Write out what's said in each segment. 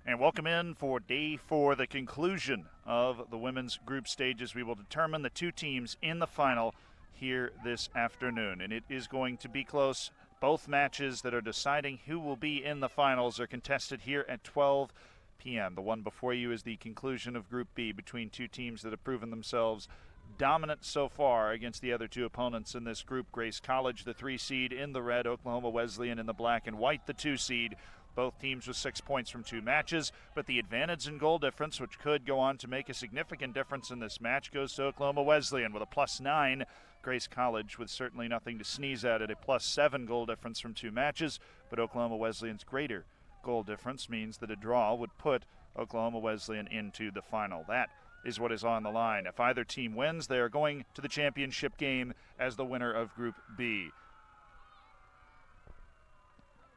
And welcome in for day 4, the conclusion of the women's group stages. We will determine the two teams in the final here this afternoon. And it is going to be close. Both matches that are deciding who will be in the finals are contested here at 12 p.m. The one before you is the conclusion of Group B between two teams that have proven themselves dominant so far against the other two opponents in this group. Grace College, the 3 seed in the red, Oklahoma Wesleyan in the black and white, the 2 seed. Both teams with 6 points from 2 matches, but the advantage in goal difference, which could go on to make a significant difference in this match, goes to Oklahoma Wesleyan with a +9. Grace College with certainly nothing to sneeze at a +7 goal difference from 2 matches, but Oklahoma Wesleyan's greater goal difference means that a draw would put Oklahoma Wesleyan into the final. That is what is on the line. If either team wins, they are going to the championship game as the winner of Group B.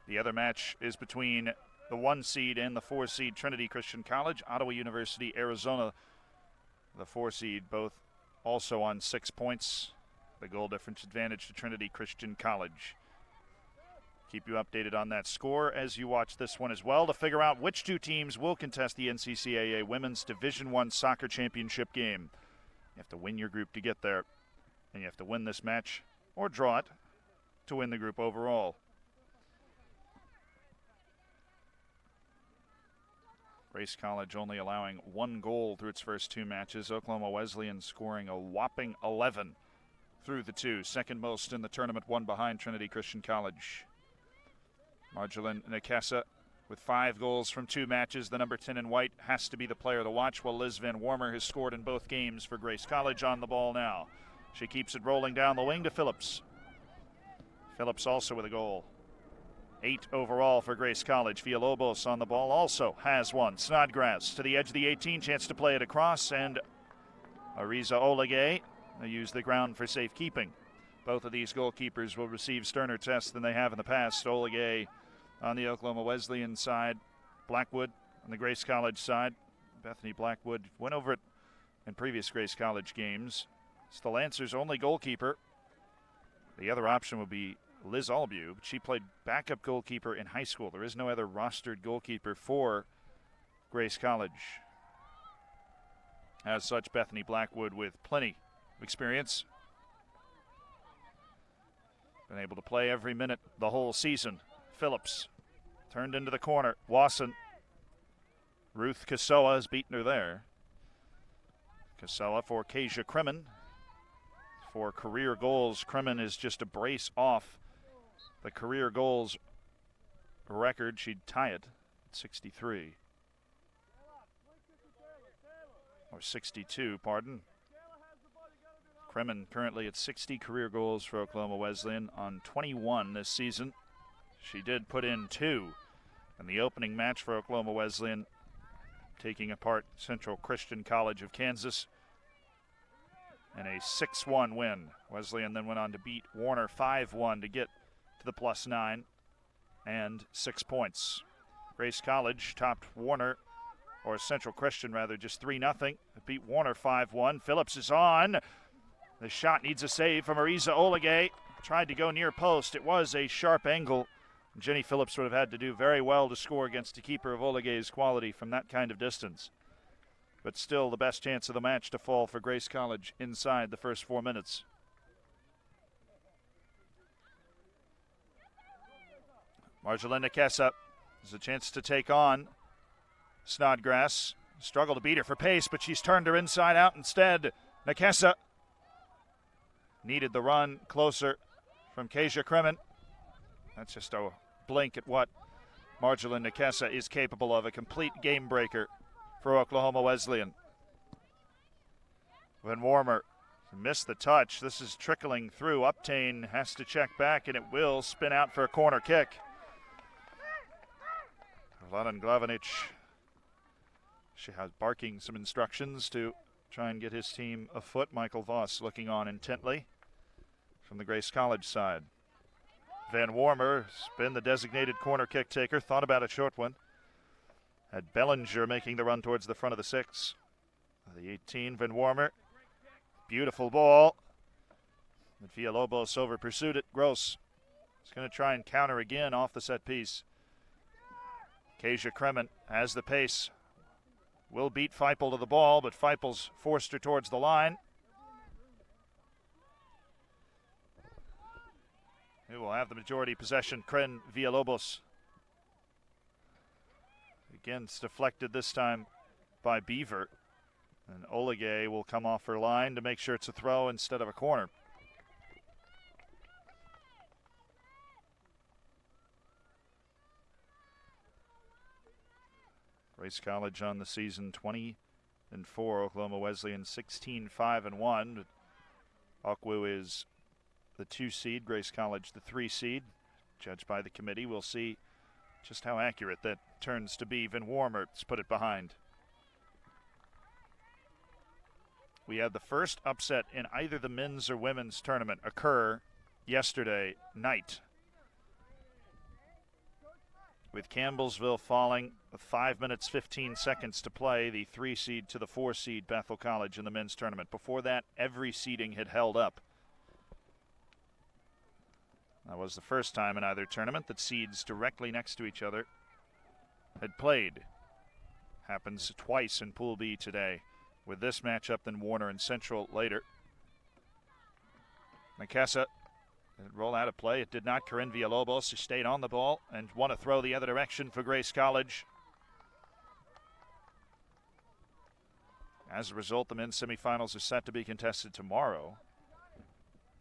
The other match is between the 1 seed and the 4 seed Trinity Christian College, Ottawa University, Arizona. The 4 seed both also on 6 points. The goal difference advantage to Trinity Christian College. Keep you updated on that score as you watch this one as well to figure out which two teams will contest the NCCAA Women's Division I Soccer Championship game. You have to win your group to get there, and you have to win this match or draw it to win the group overall. Grace College only allowing 1 goal through its first 2 matches. Oklahoma Wesleyan scoring a whopping 11 through the 2. Second most in the tournament, 1 behind Trinity Christian College. Marjolaine Nakesa with 5 goals from 2 matches. The number 10 in white has to be the player to watch, while Liz Van Warmer has scored in both games for Grace College. On the ball now. She keeps it rolling down the wing to Phillips. Phillips also with a goal. 8 overall for Grace College. Villalobos on the ball also has 1. Snodgrass to the edge of the 18, chance to play it across, and Ariza Olegay use the ground for safekeeping. Both of these goalkeepers will receive sterner tests than they have in the past. Olegay on the Oklahoma Wesleyan side, Blackwood on the Grace College side. Bethany Blackwood went over it in previous Grace College games. It's the Lancers' only goalkeeper. The other option would be Liz Albu, but she played backup goalkeeper in high school. There is no other rostered goalkeeper for Grace College. As such, Bethany Blackwood with plenty of experience. Been able to play every minute the whole season. Phillips turned into the corner. Wasson. Ruth Kasoa has beaten her there. Kasoa for Kasia Kremen. For career goals, Kremen is just a brace off the career goals record. She'd tie it at 63. Or 62, pardon. Kremen currently at 60 career goals for Oklahoma Wesleyan on 21 this season. She did put in 2 in the opening match for Oklahoma Wesleyan, taking apart Central Christian College of Kansas in a 6-1 win. Wesleyan then went on to beat Warner 5-1 to get to the +9 and 6 points. Grace College topped Warner, or Central Christian rather, just 3-0. It beat Warner 5-1. Phillips is on. The shot needs a save from Ariza Olegay. Tried to go near post. It was a sharp angle. Jenny Phillips would have had to do very well to score against a keeper of Olegay's quality from that kind of distance. But still the best chance of the match to fall for Grace College inside the first 4 minutes. Marjolaine Nakesa has a chance to take on Snodgrass. Struggle to beat her for pace, but she's turned her inside out instead. Nakesa needed the run closer from Kasia Kremen. That's just a blink at what Marjolaine Nakesa is capable of. A complete game breaker for Oklahoma Wesleyan. Van Warmer missed the touch. This is trickling through. Uptain has to check back, and it will spin out for a corner kick. Vladan Glavinic, she has barking some instructions to try and get his team afoot. Michael Voss looking on intently from the Grace College side. Van Warmer has been the designated corner kick taker. Thought about a short one. Had Bellinger making the run towards the front of the 6. The 18, Van Warmer. Beautiful ball. But Villalobos over pursued it. Gross is going to try and counter again off the set piece. Kasia Kremen has the pace. Will beat Feipel to the ball, but Feipel's forced her towards the line. Who will have the majority possession? Kren Villalobos. Again, it's deflected this time by Beaver. And Oligay will come off her line to make sure it's a throw instead of a corner. Grace College on the season 20-4. Oklahoma Wesleyan 16-5-1. Okwu is the 2 seed, Grace College the 3 seed. Judged by the committee, we'll see just how accurate that turns to be. Van Wormert's put it behind. We had the first upset in either the men's or women's tournament occur yesterday night, with Campbellsville falling with 5 minutes 15 seconds to play, the 3 seed to the 4 seed Bethel College in the men's tournament. Before that, every seeding had held up. That was the first time in either tournament that seeds directly next to each other had played. Happens twice in Pool B today, with this matchup, then Warner and Central later. Nakesa roll out of play. It did not. Karen Villalobos, who stayed on the ball and won a throw the other direction for Grace College. As a result, the men's semifinals are set to be contested tomorrow.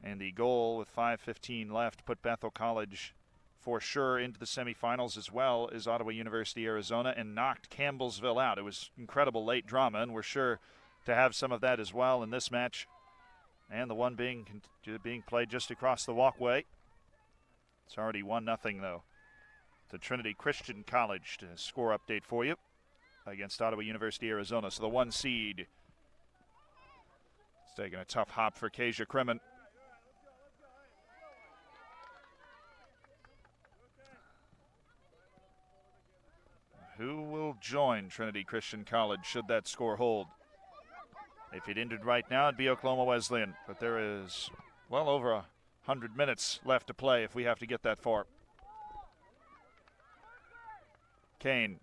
And the goal with 5:15 left put Bethel College for sure into the semifinals, as well as Ottawa University, Arizona, and knocked Campbellsville out. It was incredible late drama, and we're sure to have some of that as well in this match. And the one being played just across the walkway. It's already 1-0 though to Trinity Christian College. To score update for you against Ottawa University, Arizona. So the 1 seed is taking a tough hop for Kasia Kremen. Who will join Trinity Christian College should that score hold? If it ended right now, it'd be Oklahoma Wesleyan. But there is well over 100 minutes left to play if we have to get that far. Kane.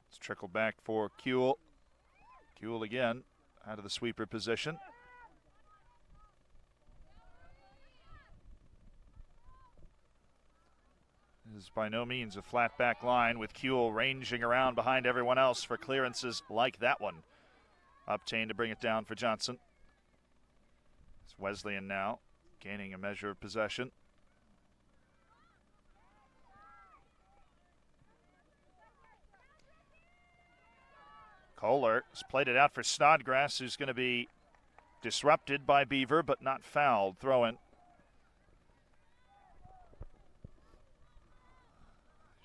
It's trickled back for Kuehl. Kuehl again out of the sweeper position. This is by no means a flat back line, with Kuehl ranging around behind everyone else for clearances like that one. Obtained to bring it down for Johnson. It's Wesleyan now gaining a measure of possession. Kohler has played it out for Snodgrass, who's going to be disrupted by Beaver, but not fouled. Throw-in.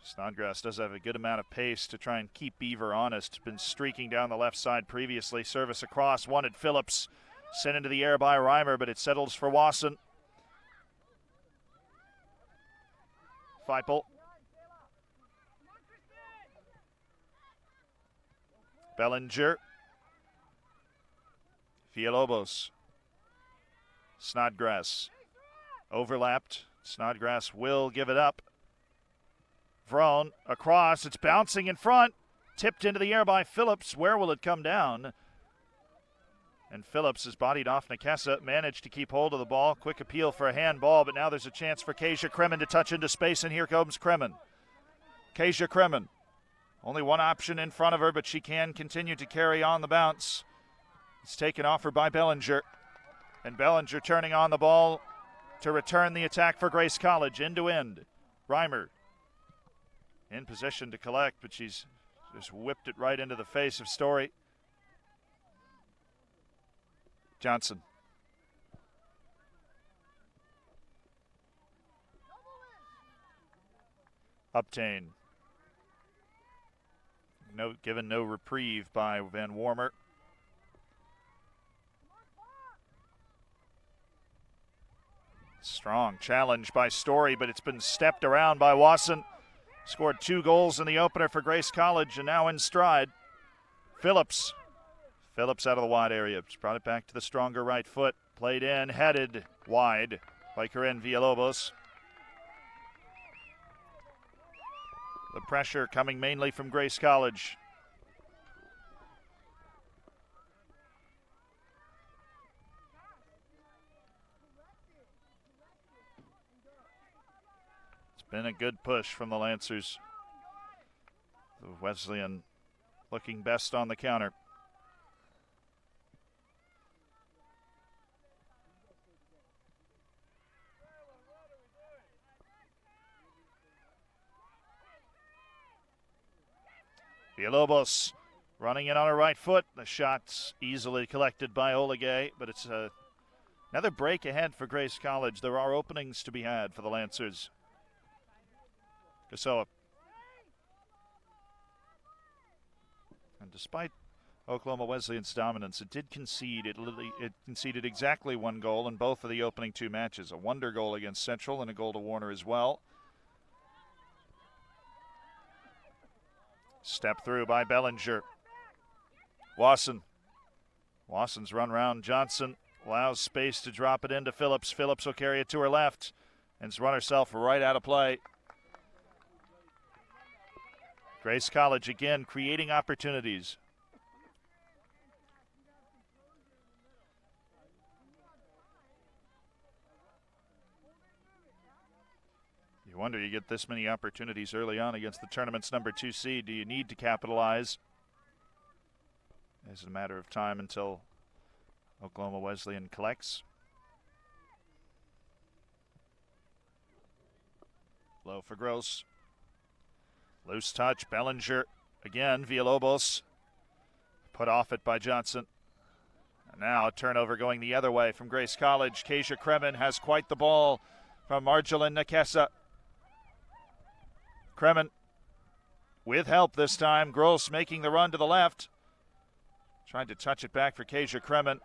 Snodgrass does have a good amount of pace to try and keep Beaver honest. Been streaking down the left side previously. Service across, wanted Phillips. Sent into the air by Reimer, but it settles for Wasson. Feipel. Bellinger. Villalobos. Snodgrass. Overlapped. Snodgrass will give it up. Vrone across. It's bouncing in front. Tipped into the air by Phillips. Where will it come down? And Phillips is bodied off Nakesa. Managed to keep hold of the ball. Quick appeal for a handball, but now there's a chance for Kasia Kremen to touch into space, and here comes Kremen. Kasia Kremen. Only one option in front of her, but she can continue to carry on the bounce. It's taken off her by Bellinger. And Bellinger turning on the ball to return the attack for Grace College, end to end. Reimer in position to collect, but she's just whipped it right into the face of Story. Johnson. Obtain. Given no reprieve by Van Wormer. Strong challenge by Story, but it's been stepped around by Wasson. Scored 2 goals in the opener for Grace College and now in stride. Phillips Phillips out of the wide area. Just brought it back to the stronger right foot. Played in, headed wide by Karen Villalobos. The pressure coming mainly from Grace College. It's been a good push from the Lancers. The Wesleyan looking best on the counter. Villalobos running in on her right foot. The shot's easily collected by Oligay, but it's another break ahead for Grace College. There are openings to be had for the Lancers. Kasoa. And despite Oklahoma Wesleyan's dominance, it did concede. It conceded exactly one goal in both of the opening two matches. A wonder goal against Central and a goal to Warner as well. Step through by Bellinger. Wasson. Wasson's run round Johnson. Allows space to drop it into Phillips. Phillips will carry it to her left and run herself right out of play. Grace College again creating opportunities. You wonder, you get this many opportunities early on against the tournament's number 2 seed. Do you need to capitalize? It's a matter of time until Oklahoma Wesleyan collects. Low for Gross. Loose touch, Bellinger. Again, Villalobos. Put off it by Johnson. And now a turnover going the other way from Grace College. Kasia Kremen has quite the ball from Marjolin Nakesa. Kremen with help this time. Gross making the run to the left. Tried to touch it back for Kasia Kremen.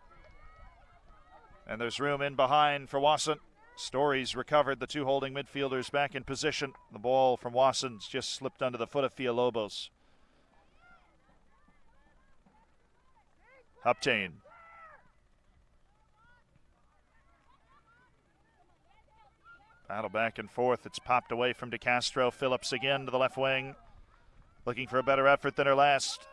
And there's room in behind for Wasson. Stories recovered the two holding midfielders back in position. The ball from Wasson's just slipped under the foot of Villalobos. Huptain. Battle back and forth. It's popped away from DeCastro. Phillips again to the left wing. Looking for a better effort than her last.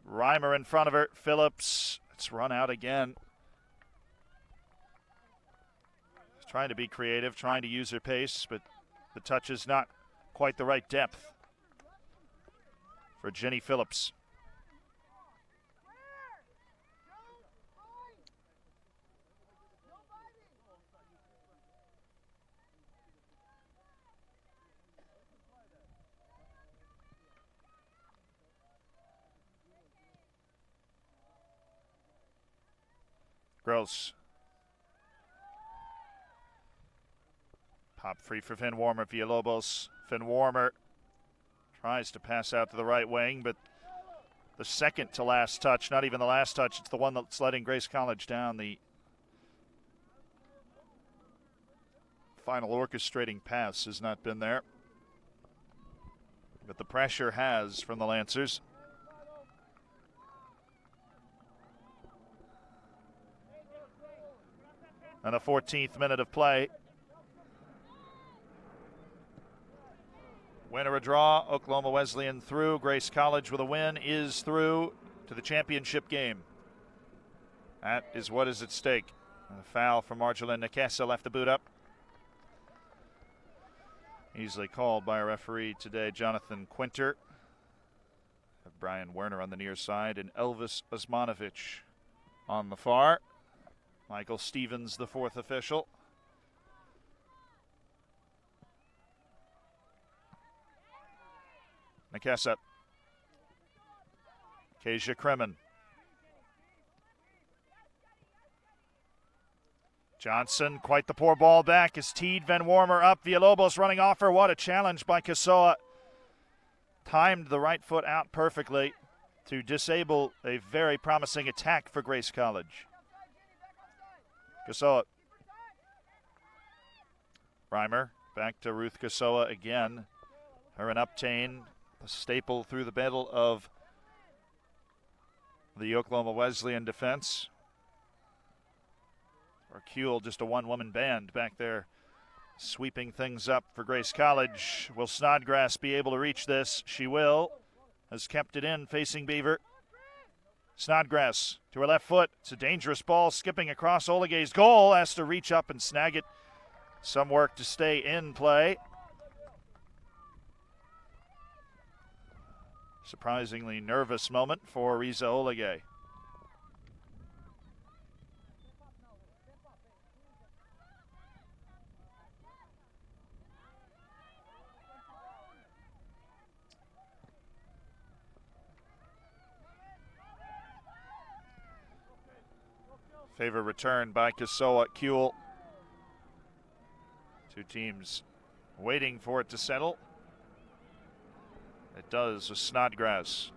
Reimer in front of her. Phillips. It's run out again. Trying to be creative, trying to use her pace, but the touch is not quite the right depth for Jenny Phillips. Gross. Pop free for Finn Warmer. Villalobos. Finn Warmer tries to pass out to the right wing, but the second to last touch, not even the last touch, it's the one that's letting Grace College down. The final orchestrating pass has not been there, but the pressure has from the Lancers. And the 14th minute of play. Winner a draw, Oklahoma Wesleyan through. Grace College with a win is through to the championship game. That is what is at stake. A foul from Marjolin Nakesa left the boot up. Easily called by a referee today, Jonathan Quinter. Have Brian Werner on the near side and Elvis Osmanovic on the far. Michael Stevens, the fourth official. Nakesa. Kasia Kremen. Johnson, quite the poor ball back as Teed Van Warmer up. Villalobos running off her. What a challenge by Kasoa. Timed the right foot out perfectly to disable a very promising attack for Grace College. Kasoa. Reimer back to Ruth Kasoa again. Her and Uptain, a staple through the middle of the Oklahoma Wesleyan defense. Or Kuehl, just a one-woman band back there, sweeping things up for Grace College. Will Snodgrass be able to reach this? She will. Has kept it in, facing Beaver. Snodgrass to her left foot. It's a dangerous ball, skipping across Olegay's goal. Has to reach up and snag it. Some work to stay in play. Surprisingly nervous moment for Riza Olegay. Favor return by Kesoa Kuehl. Two teams waiting for it to settle. It does with Snodgrass.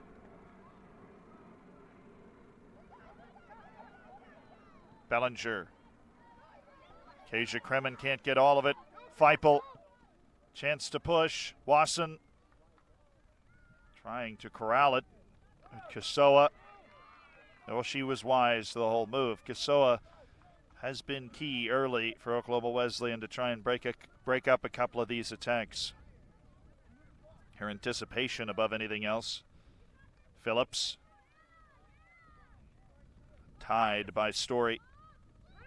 Bellinger. Kasia Kremen can't get all of it. Feipel. Chance to push. Wasson trying to corral it. Kesoa. Well, she was wise to the whole move. Kesoa has been key early for Oklahoma Wesleyan to try and break up a couple of these attacks. Her anticipation above anything else. Phillips. Tied by Story.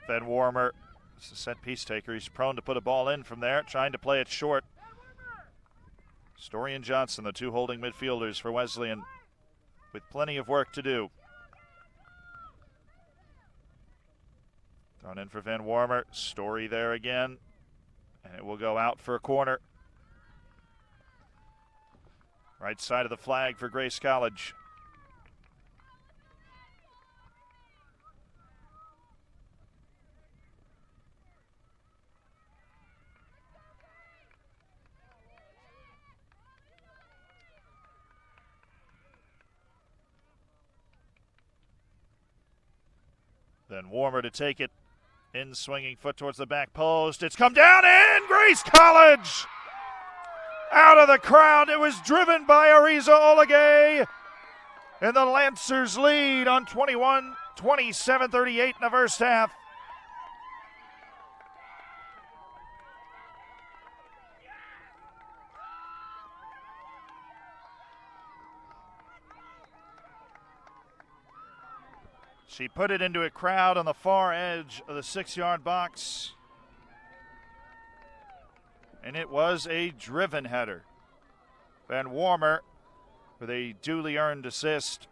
Van Warmer. It's a set piece taker. He's prone to put a ball in from there, trying to play it short. Story and Johnson, the two holding midfielders for Wesleyan, with plenty of work to do. Thrown in for Van Warmer. Story there again. And it will go out for a corner. Right side of the flag for Grace College. Then Warmer to take it. In swinging foot towards the back post. It's come down in. Grace College! Out of the crowd. It was driven by Ariza Olegay. And the Lancers lead on 27-38 in the first half. She put it into a crowd on the far edge of the 6-yard box. And it was a driven header. Van Warmer with a duly earned assist.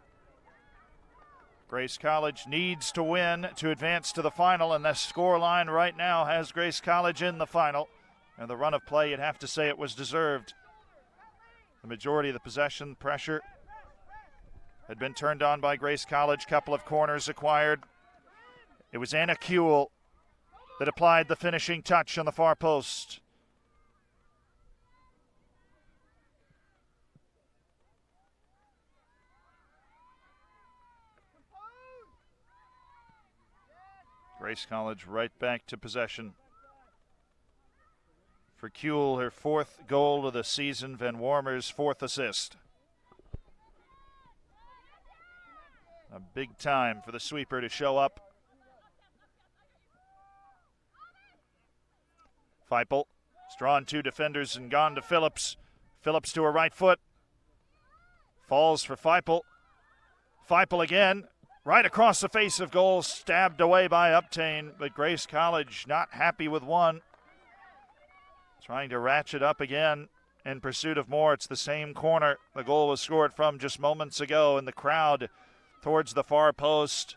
Grace College needs to win to advance to the final, and the score line right now has Grace College in the final. And the run of play, you'd have to say it was deserved. The majority of the possession pressure had been turned on by Grace College. Couple of corners acquired. It was Anna Kuehl that applied the finishing touch on the far post. Grace College right back to possession. For Kuehl, her 4th goal of the season. Van Warmer's 4th assist. A big time for the sweeper to show up. Feipel. It's drawn 2 defenders and gone to Phillips. Phillips to her right foot. Falls for Feipel. Feipel again. Right across the face of goal. Stabbed away by Uptain. But Grace College not happy with one. Trying to ratchet up again in pursuit of more. It's the same corner the goal was scored from just moments ago. And the crowd towards the far post.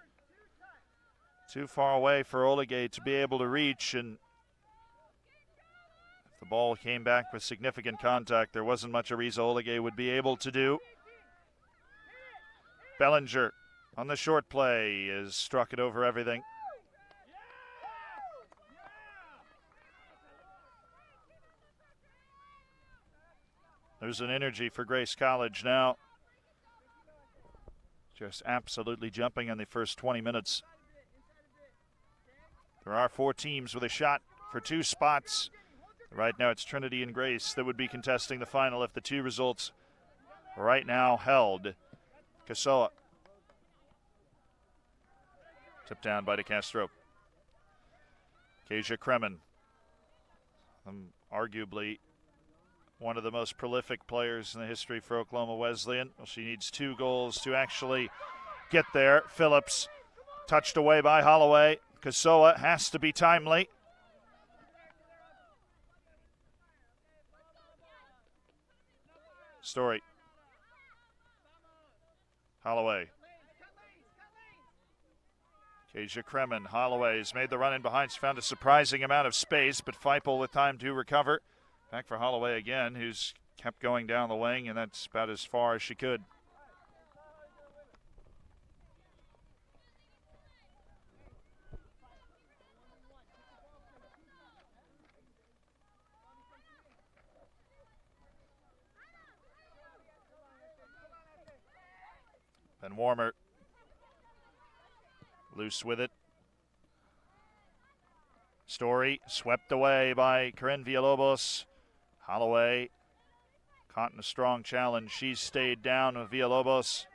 Too far away for Olegay to be able to reach. And if the ball came back with significant contact, there wasn't much Ariza Olegay would be able to do. Bellinger on the short play has struck it over everything. There's an energy for Grace College now. Just absolutely jumping in the first 20 minutes. There are 4 teams with a shot for 2 spots. Right now it's Trinity and Grace that would be contesting the final if the 2 results right now held. Kesoa. Tipped down by DeCastro. Kasia Kremen, arguably one of the most prolific players in the history for Oklahoma Wesleyan. Well, she needs 2 goals to actually get there. Phillips touched away by Holloway. Kasoa has to be timely. Story. Holloway. Kasia Kremen. Holloway has made the run in behind. She found a surprising amount of space, but Feipel with time to recover. Back for Holloway again, who's kept going down the wing, and that's about as far as she could. Ben Warmer loose with it. Story swept away by Corinne Villalobos. Holloway caught in a strong challenge. She's stayed down with Villalobos.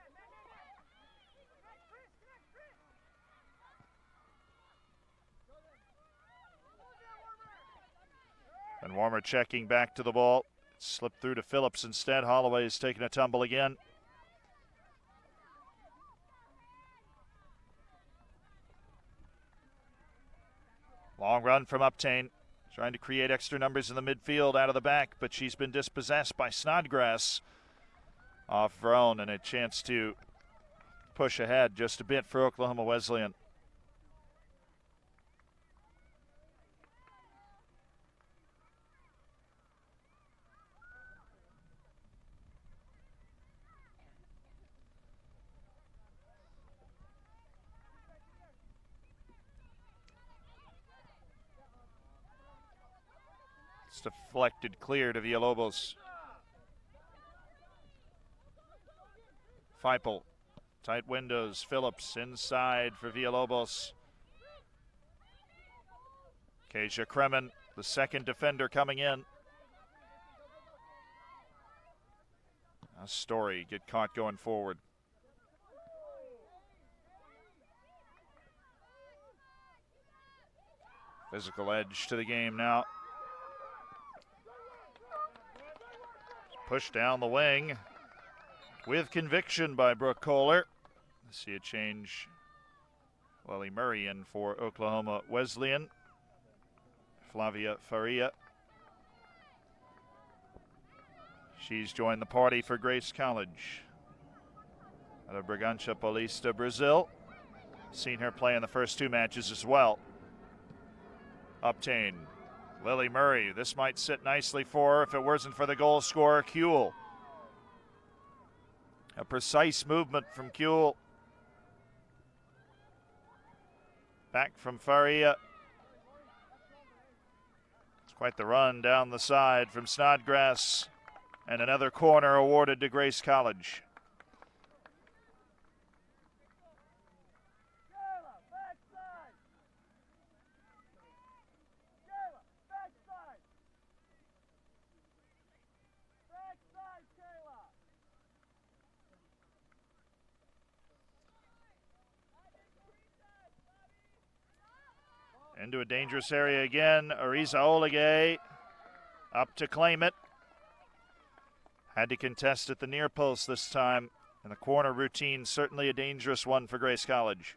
Ben Warmer checking back to the ball. Slipped through to Phillips instead. Holloway's taking a tumble again. Long run from Uptain, trying to create extra numbers in the midfield out of the back, but she's been dispossessed by Snodgrass off her own, and a chance to push ahead just a bit for Oklahoma Wesleyan. It's deflected clear to Villalobos. Feipel, tight windows. Phillips inside for Villalobos. Kasia Kremen, the second defender coming in. A Story get caught going forward. Physical edge to the game now. Pushed down the wing with conviction by Brooke Kohler. See a change. Lily Murray in for Oklahoma Wesleyan. Flavia Faria. She's joined the party for Grace College out of Bragança Paulista, Brazil. Seen her play in the first 2 matches as well. Uptain. Lily Murray, this might sit nicely for her if it wasn't for the goal scorer, Kuehl. A precise movement from Kuehl. Back from Faria. It's quite the run down the side from Snodgrass. And another corner awarded to Grace College. Into a dangerous area again. Ariza Olegay up to claim it. Had to contest at the near post this time. And the corner routine, certainly a dangerous one for Grace College.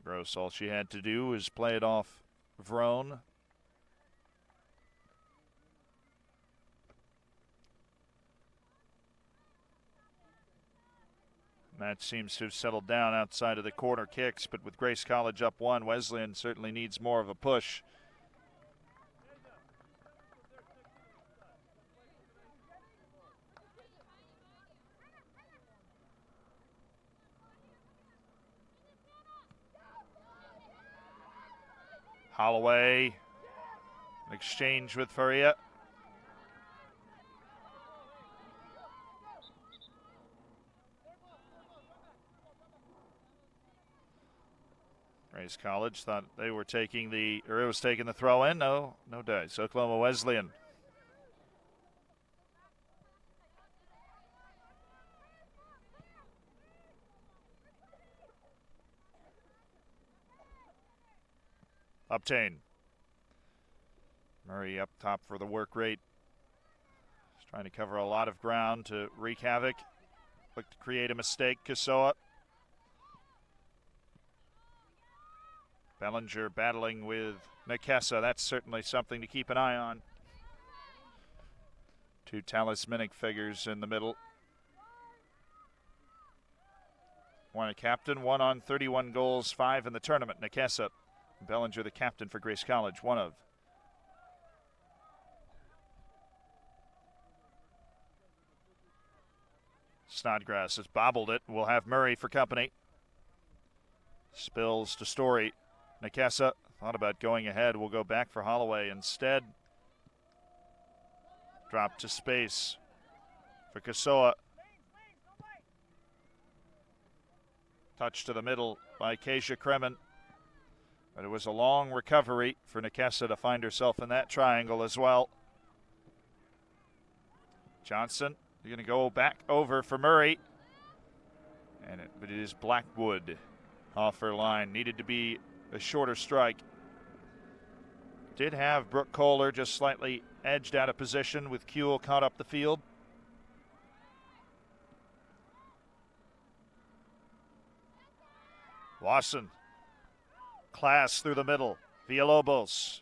Gross, all she had to do was play it off Vrone. Match seems to have settled down outside of the corner kicks, but with Grace College up 1, Wesleyan certainly needs more of a push. Holloway, exchange with Faria. Grace College thought they were taking it was taking the throw in. No dice. Oklahoma Wesleyan. Obtain. Murray up top for the work rate. He's trying to cover a lot of ground to wreak havoc. Look to create a mistake. Kasoa. Bellinger battling with Nekesa. That's certainly something to keep an eye on. Two talismanic figures in the middle. One a captain, one on 31 goals, 5 in the tournament. Nekesa. Bellinger, the captain for Grace College, one of. Snodgrass has bobbled it. We'll have Murray for company. Spills to Story. Nekesa thought about going ahead. We'll go back for Holloway instead. Drop to space for Kasoa. Touch to the middle by Keisha Kremen. But it was a long recovery for Nekesa to find herself in that triangle as well. Johnson, you're going to go back over for Murray. But it is Blackwood off her line. Needed to be a shorter strike. Did have Brooke Kohler just slightly edged out of position with Kuehl caught up the field. Wasson. Class through the middle. Villalobos.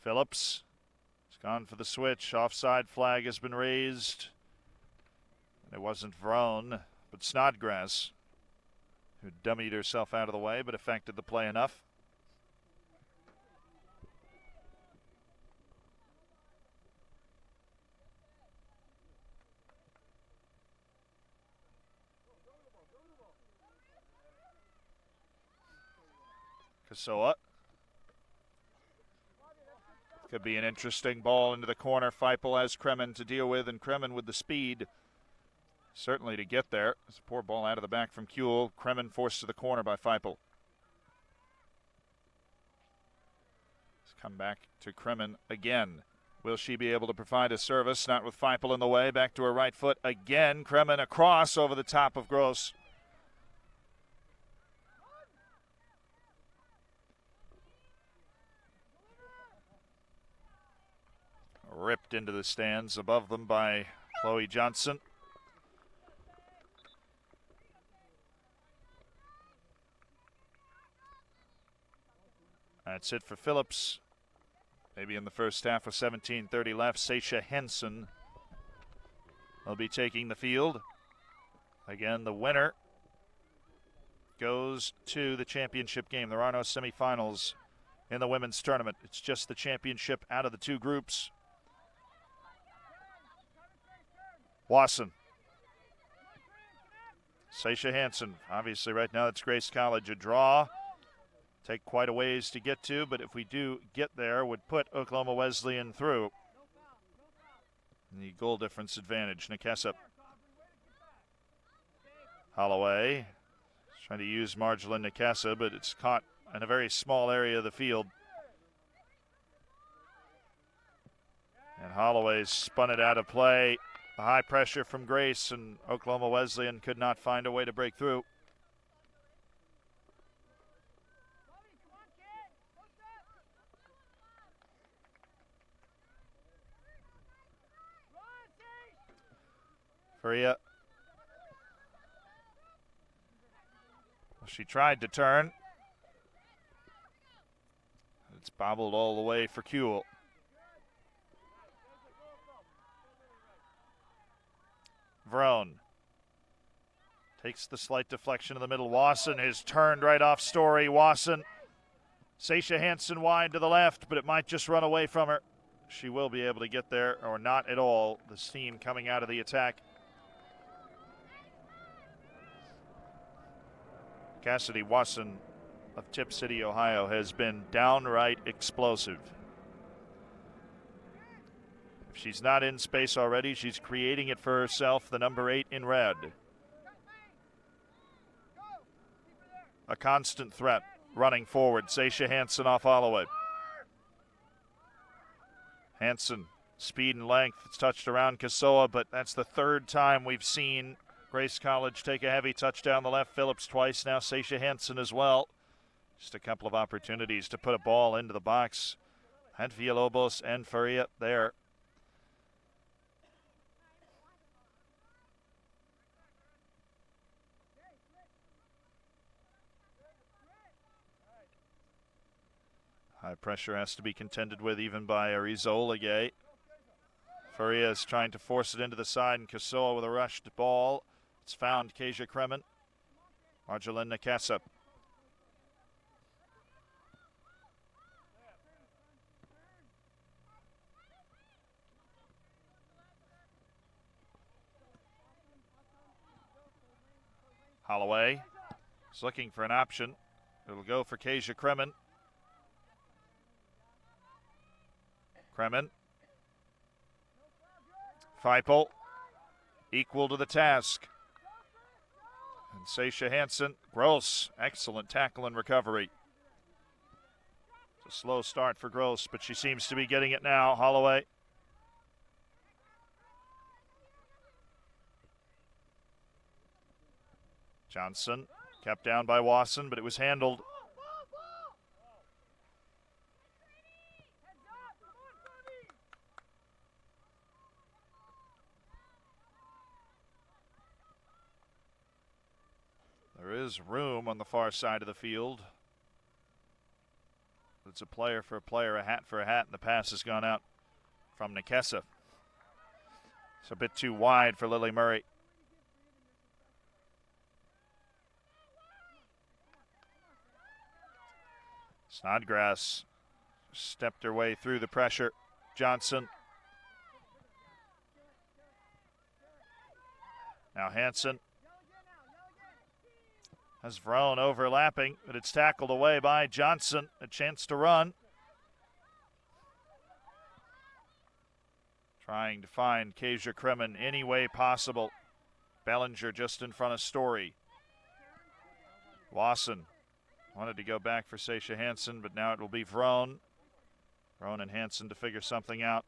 Phillips has gone for the switch. Offside flag has been raised. It wasn't Vrone, but Snodgrass, who dummied herself out of the way but affected the play enough. Kasoa. Could be an interesting ball into the corner. Feipel has Kremen to deal with, and Kremen with the speed certainly to get there. It's a poor ball out of the back from Kuehl. Kremen forced to the corner by Feipel. Let's come back to Kremen again. Will she be able to provide a service? Not with Feipel in the way. Back to her right foot again. Kremen across over the top of Gross. Ripped into the stands above them by Chloe Johnson. That's it for Phillips. Maybe in the first half with 17:30 left. Seisha Henson will be taking the field. Again, the winner goes to the championship game. There are no semifinals in the women's tournament. It's just the championship out of the two groups. Wasson. Seisha Hansen. Obviously right now it's Grace College. A draw. Take quite a ways to get to, but if we do get there, would put Oklahoma Wesleyan through. The goal difference advantage. Nekesa. Holloway. Trying to use Marjolin Nekesa, but it's caught in a very small area of the field. And Holloway spun it out of play. A high pressure from Grace, and Oklahoma Wesleyan could not find a way to break through. Faria. She tried to turn. It's bobbled all the way for Kuehl. Vrone takes the slight deflection in the middle. Wasson is turned right off Story. Wasson. Seisha Hansen wide to the left, but it might just run away from her. She will be able to get there, or not at all. The steam coming out of the attack. Cassidy Wasson of Tip City, Ohio, has been downright explosive. If she's not in space already, she's creating it for herself, the number 8 in red. A constant threat running forward. Sasha Hansen off Holloway. Hansen, speed and length. It's touched around Kasoa, but that's the third time we've seen Grace College take a heavy touch down the left. Phillips twice, now Sasha Hansen as well. Just a couple of opportunities to put a ball into the box. Had Villalobos and Faria there. High pressure has to be contended with even by Arizolegay. Faria is trying to force it into the side, and Kasoa with a rushed ball. It's found Kasia Kremen. Marjolaine Nakasa. Holloway is looking for an option. It'll go for Kasia Kremen. Kremen. Feipel equal to the task. And Sasha Hansen, Gross, excellent tackle and recovery. It's a slow start for Gross, but she seems to be getting it now. Holloway. Johnson kept down by Wasson, but it was handled. There is room on the far side of the field. It's a player for a player, a hat for a hat, and the pass has gone out from Nakesa. It's a bit too wide for Lily Murray. Snodgrass stepped her way through the pressure. Johnson. Now Hansen. Has Vrone overlapping, but it's tackled away by Johnson. A chance to run. Trying to find Kasia Kremen any way possible. Bellinger just in front of Story. Wasson wanted to go back for Sasha Hansen, but now it will be Vrone. Vrone and Hansen to figure something out.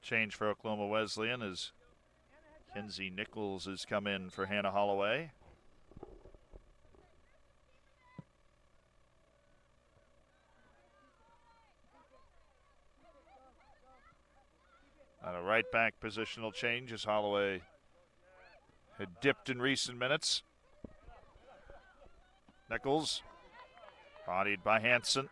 Change for Oklahoma Wesleyan as Kenzie Nichols has come in for Hannah Holloway. And a right back positional change as Holloway had dipped in recent minutes. Nichols, bodied by Hansen.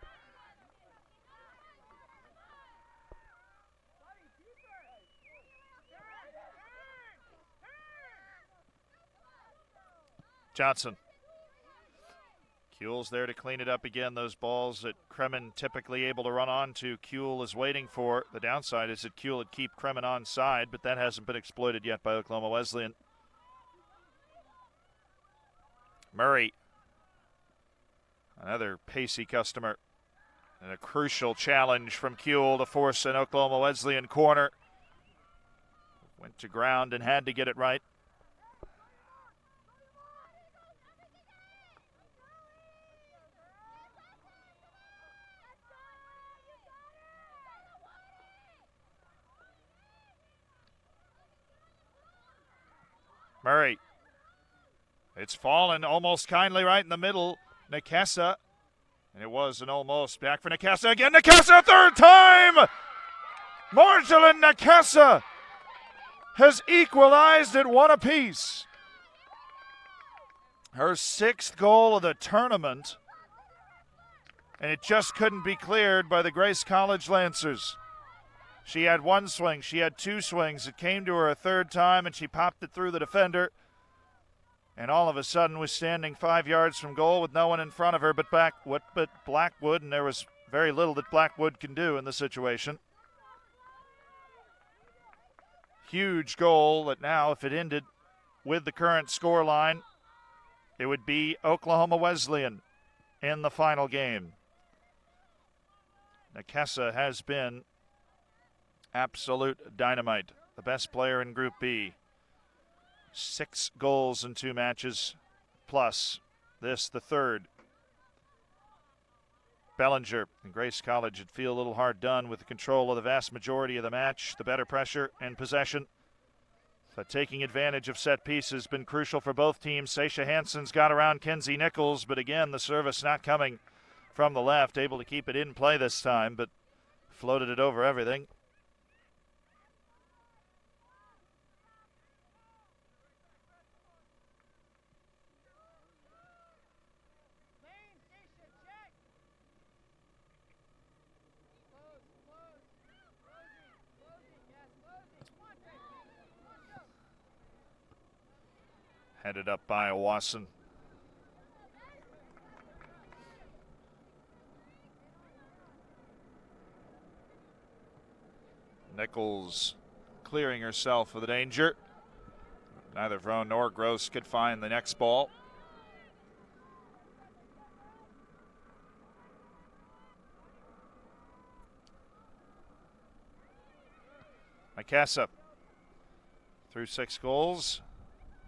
Johnson. Kuehl's there to clean it up again. Those balls that Kremen typically able to run on to, Kuehl is waiting for. The downside is that Kuehl would keep Kremen onside, but that hasn't been exploited yet by Oklahoma Wesleyan. Murray, another pacey customer. And a crucial challenge from Kuehl to force an Oklahoma Wesleyan corner. Went to ground and had to get it right. Murray. It's fallen almost kindly right in the middle. Nakasa. And it was an almost. Back for Nakasa again. Nakasa, third time! Marjolaine Nakasa has equalized at one apiece. Her sixth goal of the tournament. And it just couldn't be cleared by the Grace College Lancers. She had one swing. She had two swings. It came to her a third time, and she popped it through the defender. And all of a sudden was standing 5 yards from goal with no one in front of her but Blackwood, and there was very little that Blackwood can do in the situation. huge goal that now, if it ended with the current score line, it would be Oklahoma Wesleyan in the final game. Nekesa has been absolute dynamite, the best player in Group B. 6 goals in 2 matches, plus this, the third. Bellinger and Grace College would feel a little hard done with the control of the vast majority of the match, the better pressure and possession. But taking advantage of set pieces has been crucial for both teams. Sasha Hansen's got around Kenzie Nichols, but again, the service not coming from the left, able to keep it in play this time, but floated it over everything. Headed up by Wasson. Nichols clearing herself of the danger. Neither Vrone nor Gross could find the next ball. Nekesa, through 6 goals,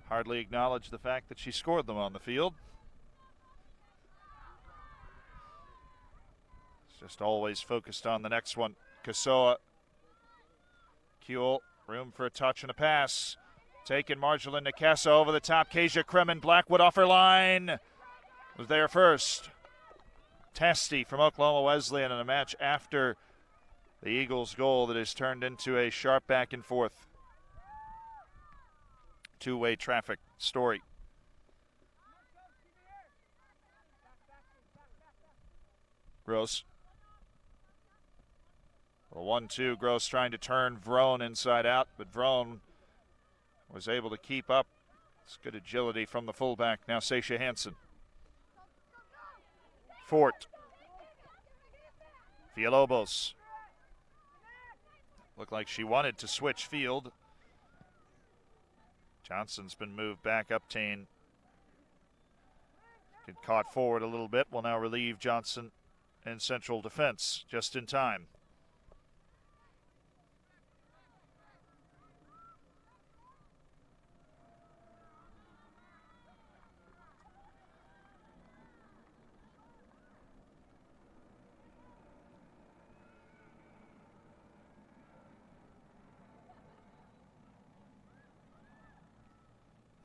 hardly acknowledged the fact that she scored them on the field. It's just always focused on the next one. Kasoa. Kuehl, room for a touch and a pass. Taken Marjolin Nekesa over the top. Kasia Kremen, Blackwood off her line. Was there first. Testy from Oklahoma Wesleyan in a match after the Eagles' goal that has turned into a sharp back and forth. Two-way traffic story. Gross. A 1-2, Gross trying to turn Vrone inside out, but Vrone was able to keep up. It's good agility from the fullback. Now Sasha Hansen. Fort. Villalobos. Looked like she wanted to switch field. Johnson's been moved back. Uptain get caught forward a little bit. Will now relieve Johnson in central defense just in time.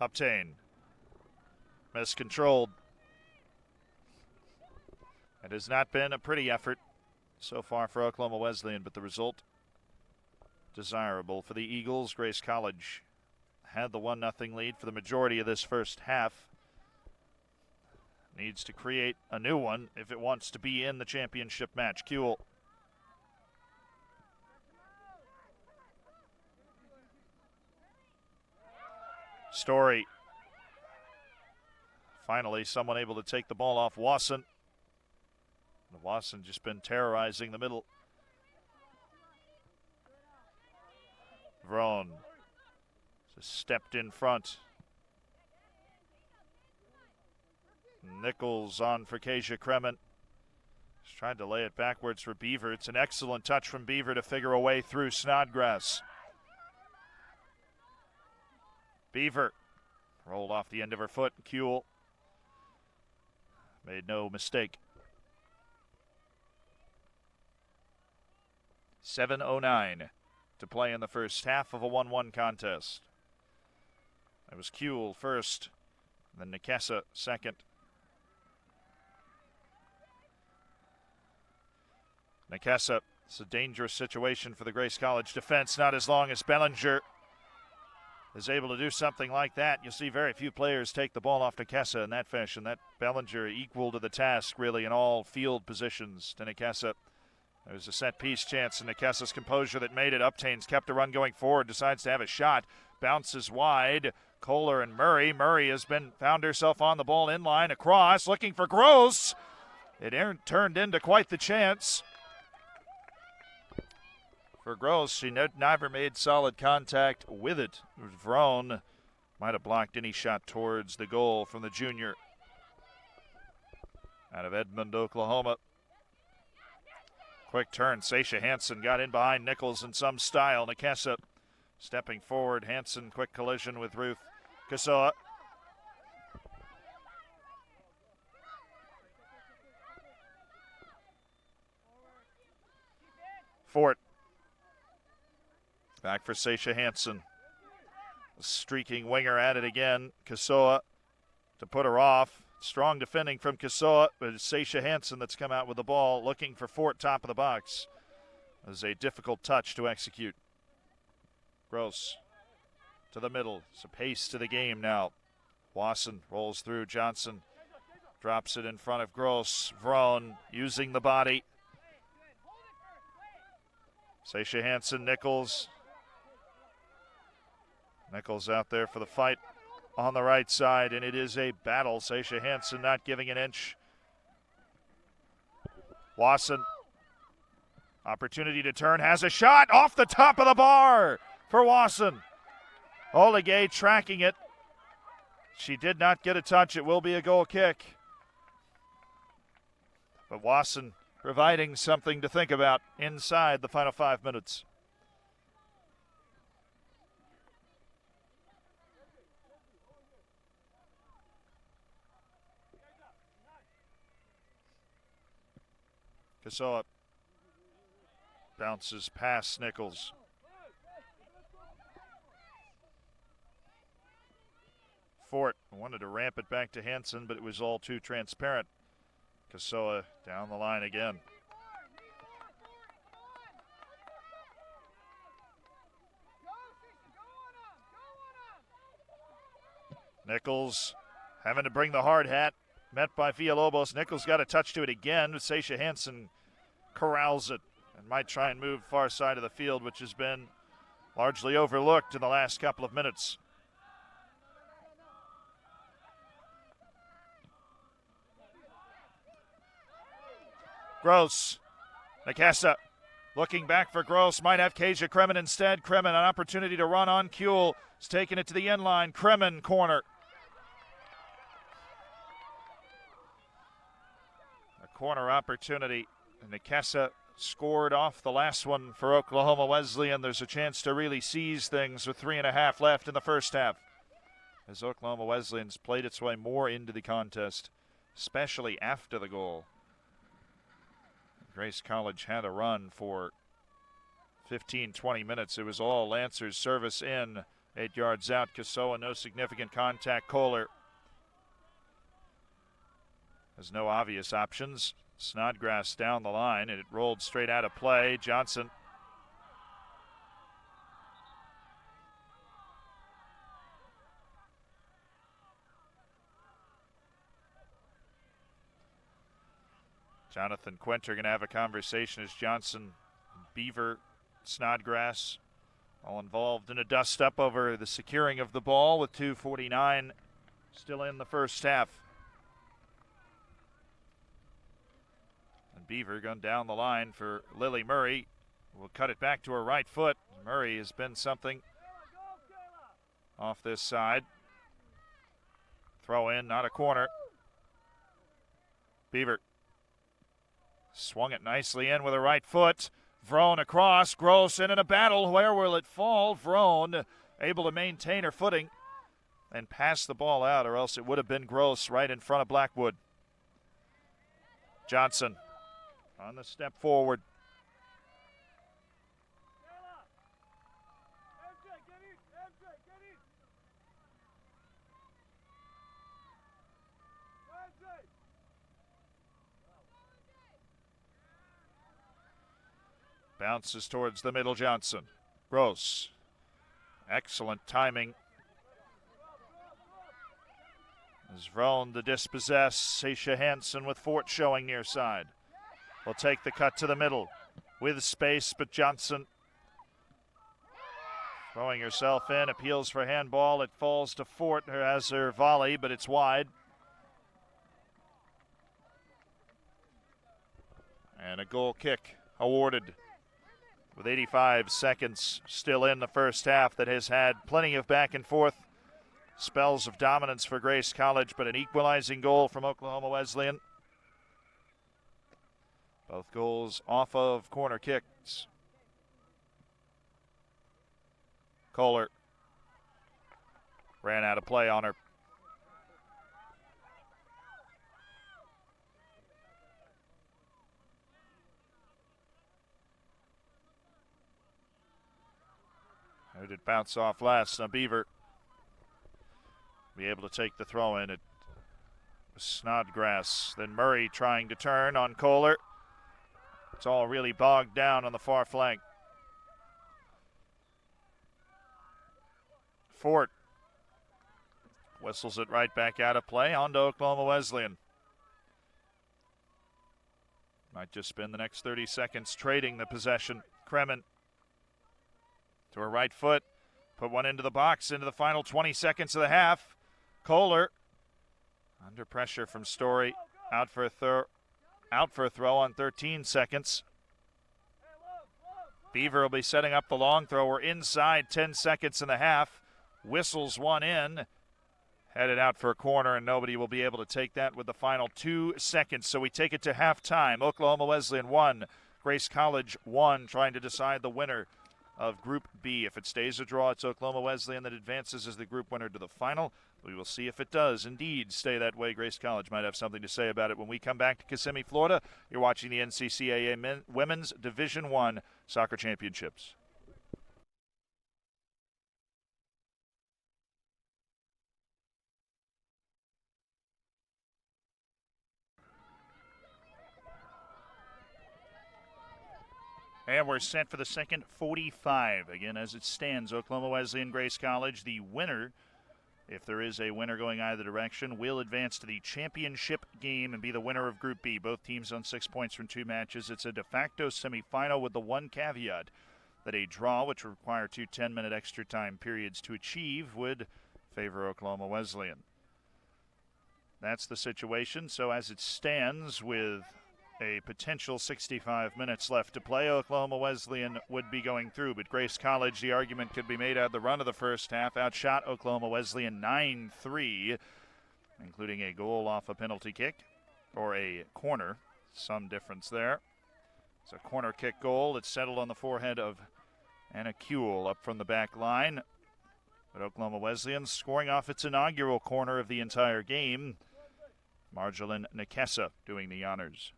Uptain. Miscontrolled. It has not been a pretty effort so far for Oklahoma Wesleyan, but the result desirable for the Eagles. Grace College had the 1-0 lead for the majority of this first half. Needs to create a new one if it wants to be in the championship match. Kuehl. Story. Finally, someone able to take the ball off Wasson. Wasson just been terrorizing the middle. Vrone just stepped in front. Nichols on for Kasia Kremen. Just tried to lay it backwards for Beaver. It's an excellent touch from Beaver to figure a way through Snodgrass. Beaver rolled off the end of her foot. Kuehl made no mistake. 7:09 to play in the first half of a 1-1 contest. It was Kuehl first, then Nekesa second. Nekesa, it's a dangerous situation for the Grace College defense, not as long as Bellinger is able to do something like that. You'll see very few players take the ball off Nekesa in that fashion. That Bellinger equal to the task, really, in all field positions to Nekesa. There's a set-piece chance in Nekesa's composure that made it. Uptain's kept the run going forward, decides to have a shot. Bounces wide. Kohler and Murray. Murray has found herself on the ball inline, across, looking for Gross. It turned into quite the chance. for Gross. She never made solid contact with it. Vrone might have blocked any shot towards the goal from the junior out of Edmond, Oklahoma. Quick turn. Sasha Hansen got in behind Nichols in some style. Nekesa stepping forward. Hansen, quick collision with Ruth Kasoa. Fort. Back for Sasha Hansen. A streaking winger at it again. Kasoa to put her off. Strong defending from Kasoa, but it's Sasha Hansen that's come out with the ball, looking for Fort top of the box. It was a difficult touch to execute. Gross to the middle. Some pace to the game now. Wasson rolls through. Johnson drops it in front of Gross. Vrone using the body. Sasha Hansen, Nichols. Nichols out there for the fight on the right side, and it is a battle. Sasha Hansen not giving an inch. Wasson, opportunity to turn, has a shot off the top of the bar for Wasson. Oligay tracking it. She did not get a touch. It will be a goal kick. But Wasson providing something to think about inside the final 5 minutes. Kasoa bounces past Nichols. Fort wanted to ramp it back to Hansen, but it was all too transparent. Kasoa down the line again. Nichols having to bring the hard hat. Met by Villalobos. Nichols got a touch to it again. Sasha Hansen corrals it and might try and move far side of the field, which has been largely overlooked in the last couple of minutes. Gross. Nekesa looking back for Gross. Might have Kasia Kremen instead. Kremen, an opportunity to run on Kuehl. He's taking it to the end line. Kremen corner. A corner opportunity. And Nekesa scored off the last one for Oklahoma Wesleyan. There's a chance to really seize things with 3.5 left in the first half, as Oklahoma Wesleyan's played its way more into the contest, especially after the goal. Grace College had a run for 15-20 minutes. It was all Lancers service in, 8 yards out. Kasoa, no significant contact. Kohler has no obvious options. Snodgrass down the line, and it rolled straight out of play. Johnson. Jonathan Quinter going to have a conversation as Johnson, Beaver, Snodgrass all involved in a dust-up over the securing of the ball with 2:49 still in the first half. And Beaver going down the line for Lily Murray. Will cut it back to her right foot. Murray has been something off this side. Throw in, not a corner. Beaver swung it nicely in with her right foot. Vrone across. Gross in a battle. Where will it fall? Vrone able to maintain her footing and pass the ball out, or else it would have been Gross right in front of Blackwood. Johnson on the step forward. Bounces towards the middle, Johnson. Gross. Excellent timing. As Vrone to dispossess. Sasha Hansen with Fort showing near side. Will take the cut to the middle with space, but Johnson throwing herself in. Appeals for handball. It falls to Fort as her volley, but it's wide. And a goal kick awarded. with 85 seconds still in the first half that has had plenty of back and forth spells of dominance for Grace College, but an equalizing goal from Oklahoma Wesleyan. Both goals off of corner kicks. Kohler ran out of play on her. Who did bounce off last? Beaver be able to take the throw in. It was Snodgrass. Then Murray trying to turn on Kohler. It's all really bogged down on the far flank. Fort whistles it right back out of play onto Oklahoma Wesleyan. Might just spend the next 30 seconds trading the possession. Kremen to her right foot, put one into the box into the final 20 seconds of the half. Kohler under pressure from Story, out for a throw on 13 seconds. Beaver will be setting up the long throw. We're inside 10 seconds in the half. Whistles one in, headed out for a corner, and nobody will be able to take that with the final 2 seconds. So we take it to halftime. Oklahoma Wesleyan 1, Grace College 1, trying to decide the winner of Group B. If it stays a draw, it's Oklahoma Wesleyan that advances as the group winner to the final. We will see if it does indeed stay that way. Grace College might have something to say about it when we come back to Kissimmee, Florida. You're watching the NCCAA Women's Division I Soccer Championships. And we're set for the second 45. Again, as it stands, Oklahoma Wesleyan, Grace College, the winner, if there is a winner going either direction, will advance to the championship game and be the winner of Group B. Both teams on 6 points from 2 matches. It's a de facto semifinal with the one caveat that a draw, which would require 2 10-minute extra time periods to achieve, would favor Oklahoma Wesleyan. That's the situation. So as it stands, with a potential 65 minutes left to play, Oklahoma Wesleyan would be going through. But Grace College, the argument could be made, out the run of the first half, outshot Oklahoma Wesleyan 9-3, including a goal off a penalty kick or a corner. Some difference there. It's a corner kick goal. It's settled on the forehead of Anna Kuehl up from the back line. But Oklahoma Wesleyan scoring off its inaugural corner of the entire game. Marjolin Nekesa doing the honors.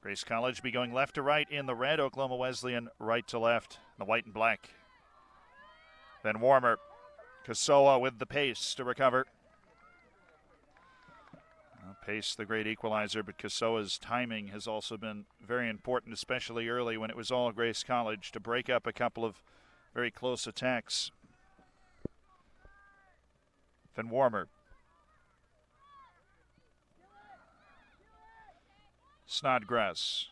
Grace College be going left to right in the red. Oklahoma Wesleyan right to left, the white and black. Then Warmer. Kasoa with the pace to recover. Pace, the great equalizer, but Kasoa's timing has also been very important, especially early when it was all Grace College, to break up a couple of very close attacks. Then Warmer. Snodgrass.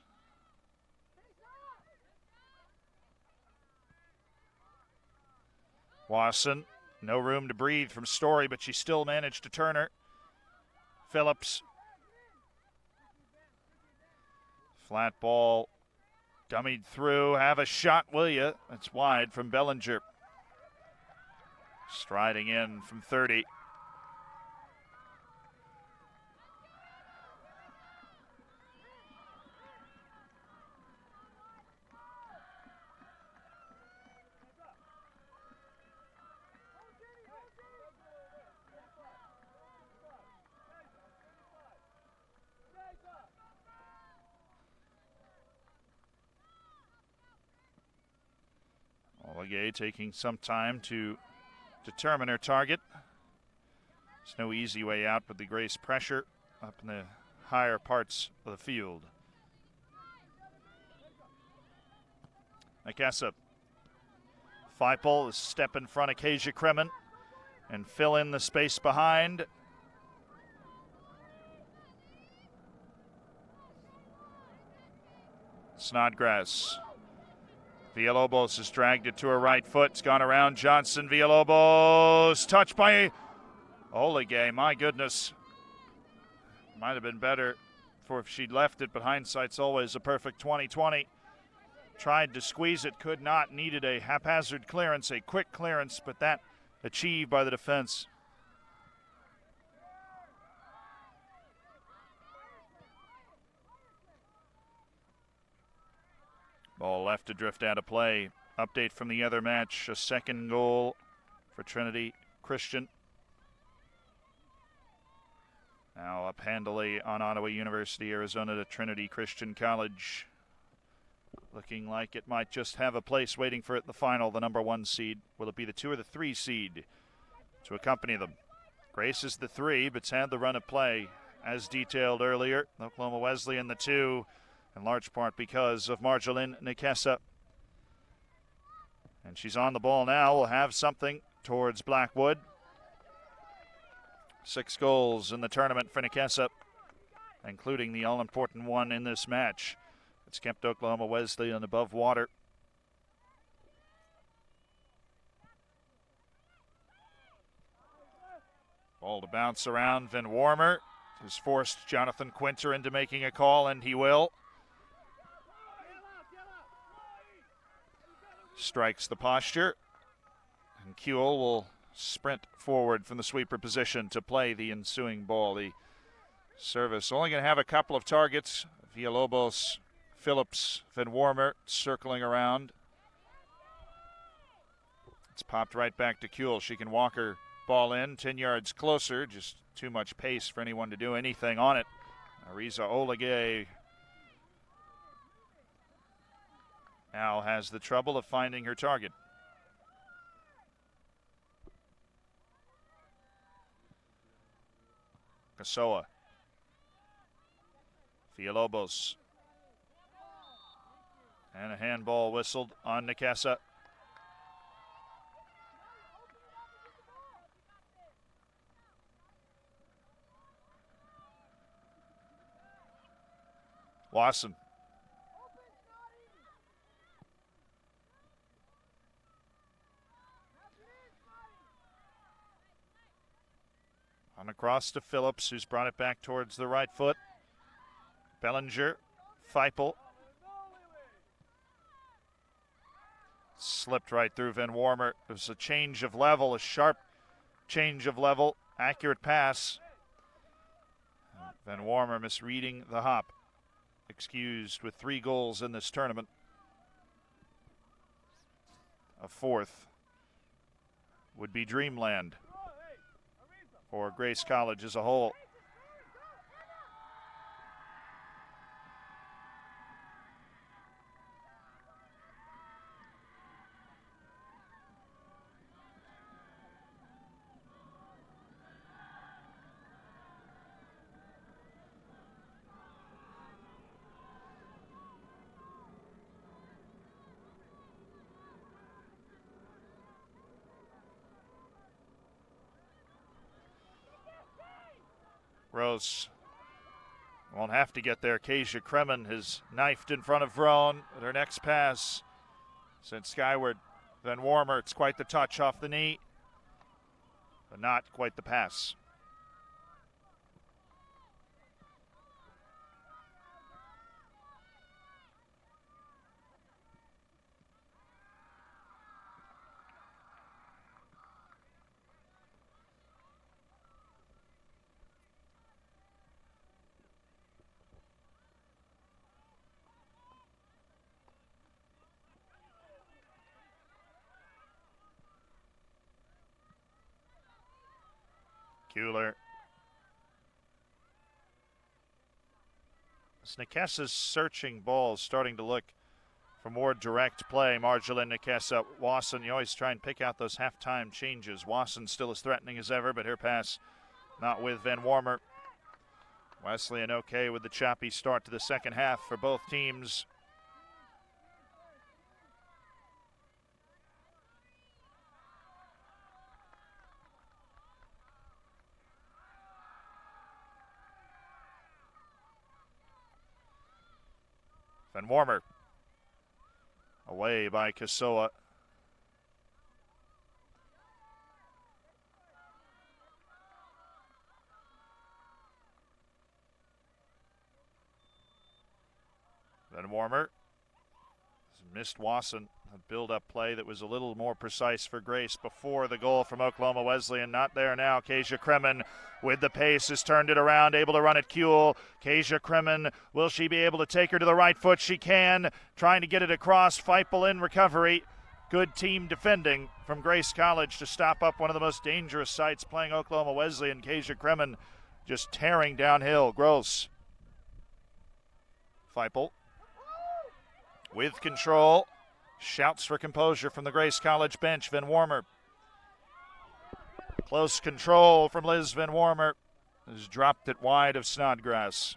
Wasson, no room to breathe from Story, but she still managed to turn her. Phillips. Flat ball, dummied through. Have a shot, will you? It's wide from Bellinger. Striding in from 30. Olegay taking some time to determine her target. There's no easy way out but the Grace pressure up in the higher parts of the field. Nekesa. Feipel is step in front of Kasia Kremen and fill in the space behind. Snodgrass. Villalobos has dragged it to her right foot. It's gone around Johnson. Villalobos touched by Olegay. My goodness. Might have been better for if she'd left it, but hindsight's always a perfect 20/20. Tried to squeeze it, could not, needed a haphazard clearance, a quick clearance, but that achieved by the defense. Ball left to drift out of play. Update from the other match, a second goal for Trinity Christian. Now up handily on Ottawa University, Arizona to Trinity Christian College. Looking like it might just have a place waiting for it in the final, the number 1 seed. Will it be the 2 or the 3 seed to accompany them? Grace is the 3, but's had the run of play as detailed earlier. Oklahoma Wesleyan the 2, in large part because of Marjolaine Nikesa. And she's on the ball now, will have something towards Blackwood. 6 goals in the tournament for Nikesa, including the all-important one in this match. It's kept Oklahoma Wesleyan above water. Ball to bounce around. Van Warmer has forced Jonathan Quinter into making a call, and he will. Strikes the posture, and Kuehl will sprint forward from the sweeper position to play the ensuing ball. The service only going to have a couple of targets. Villalobos, Phillips, Van Warmer circling around. It's popped right back to Kuehl. She can walk her ball in 10 yards closer. Just too much pace for anyone to do anything on it. Ariza Olage now has the trouble of finding her target. Kasoa. Villalobos. And a handball whistled on Nikesa. Wasson. On across to Phillips, who's brought it back towards the right foot. Bellinger, Feipel. Slipped right through Van Warmer. It was a change of level, a sharp change of level. Accurate pass. Van Warmer misreading the hop. Excused with 3 goals in this tournament. A 4th would be dreamland for Grace College as a whole. Rose won't have to get there. Kasia Kremen has knifed in front of Vrone. Her next pass sent skyward. Van Warmer, it's quite the touch off the knee, but not quite the pass. Kuehler. Nikesa's searching balls starting to look for more direct play. Marjolaine Nikesa. Wasson, you always try and pick out those halftime changes. Wasson still as threatening as ever, but her pass not with Van Warmer. Wesleyan okay with the choppy start to the second half for both teams. Van Warmer away by Kasoa. Warmer missed Wasson. A build-up play that was a little more precise for Grace before the goal from Oklahoma Wesleyan. Not there now. Kasia Kremen with the pace has turned it around, able to run it Kuehl. Kasia Kremen, will she be able to take her to the right foot? She can. Trying to get it across. Feipel in recovery. Good team defending from Grace College to stop up one of the most dangerous sites playing Oklahoma Wesleyan. Kasia Kremen just tearing downhill. Gross. Feipel with control. Shouts for composure from the Grace College bench. Van Warmer. Close control from Liz Van Warmer. Has dropped it wide of Snodgrass.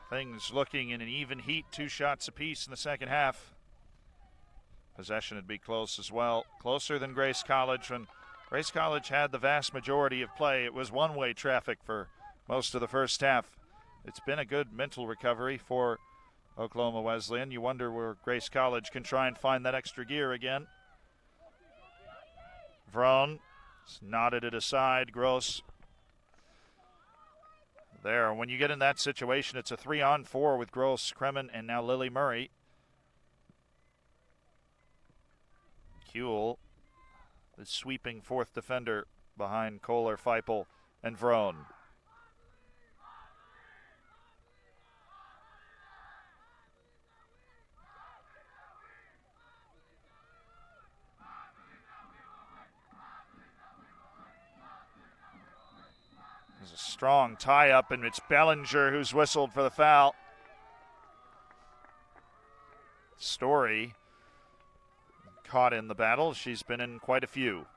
Things looking in an even heat. 2 shots apiece in the second half. Possession would be close as well. Closer than Grace College. When Grace College had the vast majority of play, it was one-way traffic for most of the first half. It's been a good mental recovery for Oklahoma Wesleyan. You wonder where Grace College can try and find that extra gear again. Vroon nodded it aside. Gross. There, when you get in that situation, it's a 3-on-4 with Gross, Kremen, and now Lily Murray. Kuehl, the sweeping fourth defender behind Kohler, Feipel, and Vroon. There's a strong tie-up, and it's Bellinger who's whistled for the foul. Story caught in the battle. She's been in quite a few.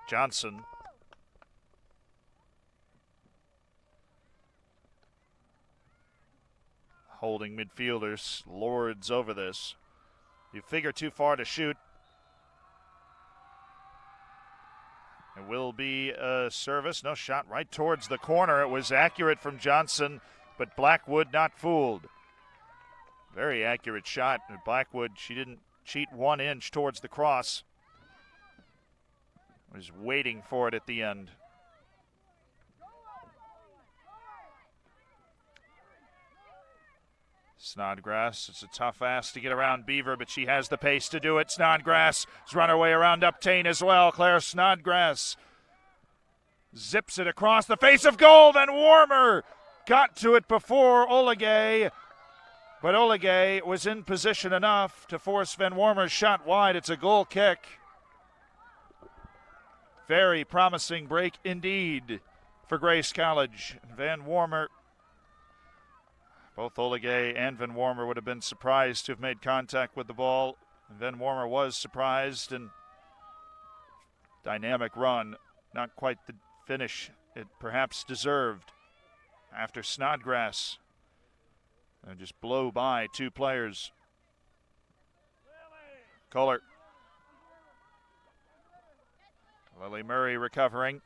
Johnson. Holding midfielders, lords over this. You figure too far to shoot. It will be a service. No shot right towards the corner. It was accurate from Johnson, but Blackwood not fooled. Very accurate shot. Blackwood, she didn't cheat 1 inch towards the cross. Was waiting for it at the end. Snodgrass, it's a tough ass to get around Beaver, but she has the pace to do it. Snodgrass has run her way around Uptain as well. Claire Snodgrass zips it across the face of goal. Van Warmer got to it before Oligay, but Oligay was in position enough to force Van Warmer's shot wide. It's a goal kick. Very promising break indeed for Grace College. Van Warmer, both Oligay and Van Warmer would have been surprised to have made contact with the ball. Van Warmer was surprised, and dynamic run. Not quite the finish it perhaps deserved after Snodgrass. And just blow by 2 players. Kohler. Lily Murray recovering.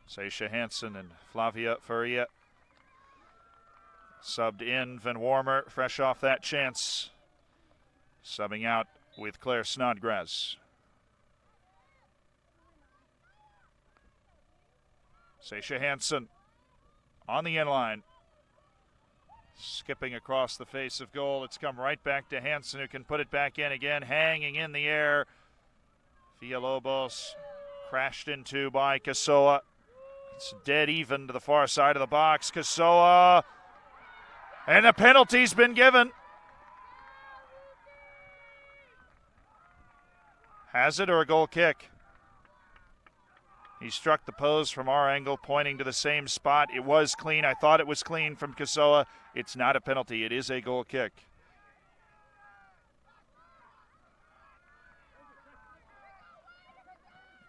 Sasha Hansen and Flavia Faria subbed in. Van Warmer, fresh off that chance, subbing out with Claire Snodgrass. Sasha Hansen on the inline. Skipping across the face of goal. It's come right back to Hansen, who can put it back in again, hanging in the air. Villalobos crashed into by Kasoa. It's dead even to the far side of the box. Kasoa, and a penalty's been given. Has it, or a goal kick? He struck the post from our angle, pointing to the same spot. It was clean. I thought it was clean from Kasoa. It's not a penalty. It is a goal kick.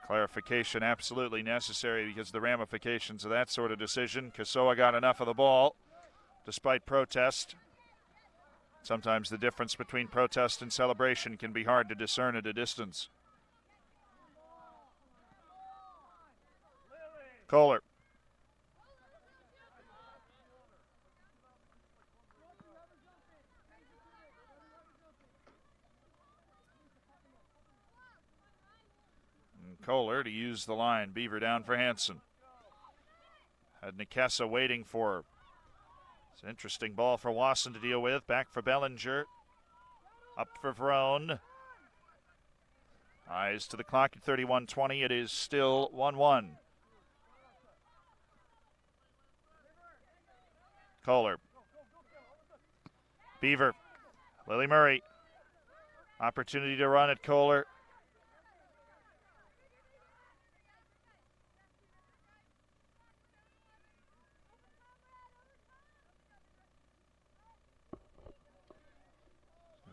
Clarification absolutely necessary because the ramifications of that sort of decision. Kasoa got enough of the ball despite protest. Sometimes the difference between protest and celebration can be hard to discern at a distance. Kohler. And Kohler to use the line. Beaver down for Hansen. Had Nikessa waiting for her. It's an interesting ball for Wasson to deal with. Back for Bellinger. Up for Vrone. Eyes to the clock at 31:20. It is still 1-1. Kohler. Beaver. Lily Murray. Opportunity to run at Kohler.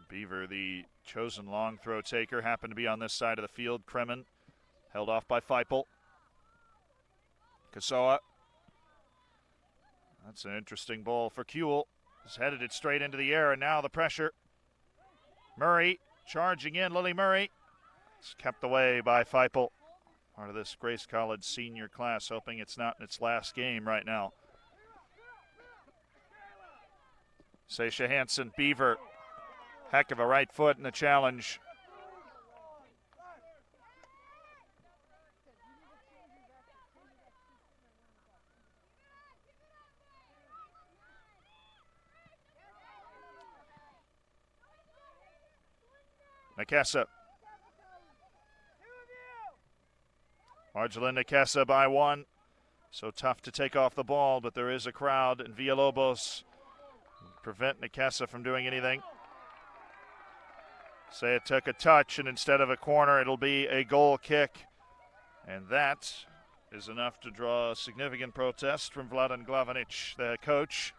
Beaver, the chosen long throw taker, happened to be on this side of the field. Kremen held off by Feipel. Kasoa. That's an interesting ball for Kuehl. He's headed it straight into the air, and now the pressure. Murray charging in. Lily Murray. It's kept away by Feipel. Part of this Grace College senior class, hoping it's not in its last game right now. Sasha Hansen, Beaver. Heck of a right foot in the challenge. Nikessa. Marjolin Nikessa by one. So tough to take off the ball, but there is a crowd, and Villalobos prevent Nikessa from doing anything. Say it took a touch, and instead of a corner, it'll be a goal kick. And that is enough to draw a significant protest from Vladan Glavinic, the coach.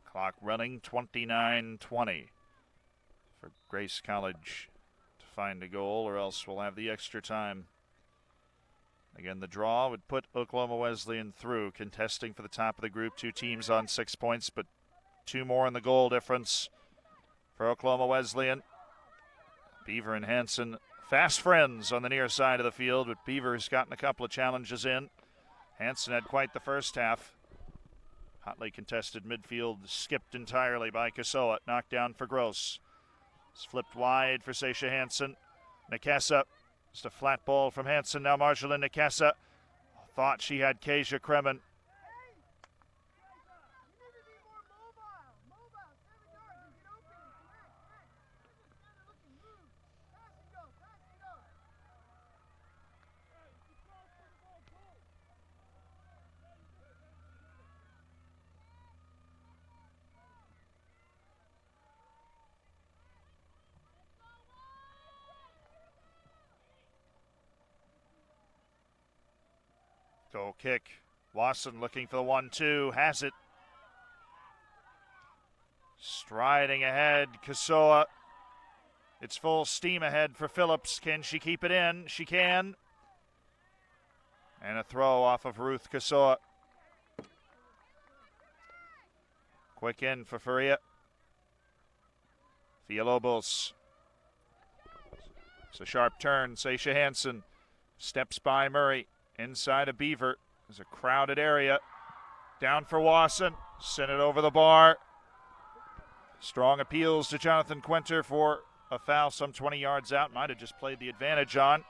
Clock running, 29:20 for Grace College to find a goal, or else we'll have the extra time. Again, the draw would put Oklahoma Wesleyan through, contesting for the top of the group. Two teams on 6 points, but two more in the goal difference for Oklahoma Wesleyan. Beaver and Hansen, fast friends on the near side of the field, but Beaver's gotten a couple of challenges in. Hansen had quite the first half. Hotly contested midfield, skipped entirely by Kasoa. Knocked down for Gross. It's flipped wide for Sasha Hansen. Nikessa. Just a flat ball from Hansen. Now Marjolin Nikessa. Thought she had Kasia Kremen. Goal kick. Wasson looking for the 1-2. Has it. Striding ahead. Kasoa. It's full steam ahead for Phillips. Can she keep it in? She can. And a throw off of Ruth Kasoa. Quick in for Faria. Villalobos. It's a sharp turn. Sasha Hansen steps by Murray. Inside of Beaver. There's a crowded area. Down for Wasson. Sent it over the bar. Strong appeals to Jonathan Quenter for a foul some 20 yards out. Might have just played the advantage on.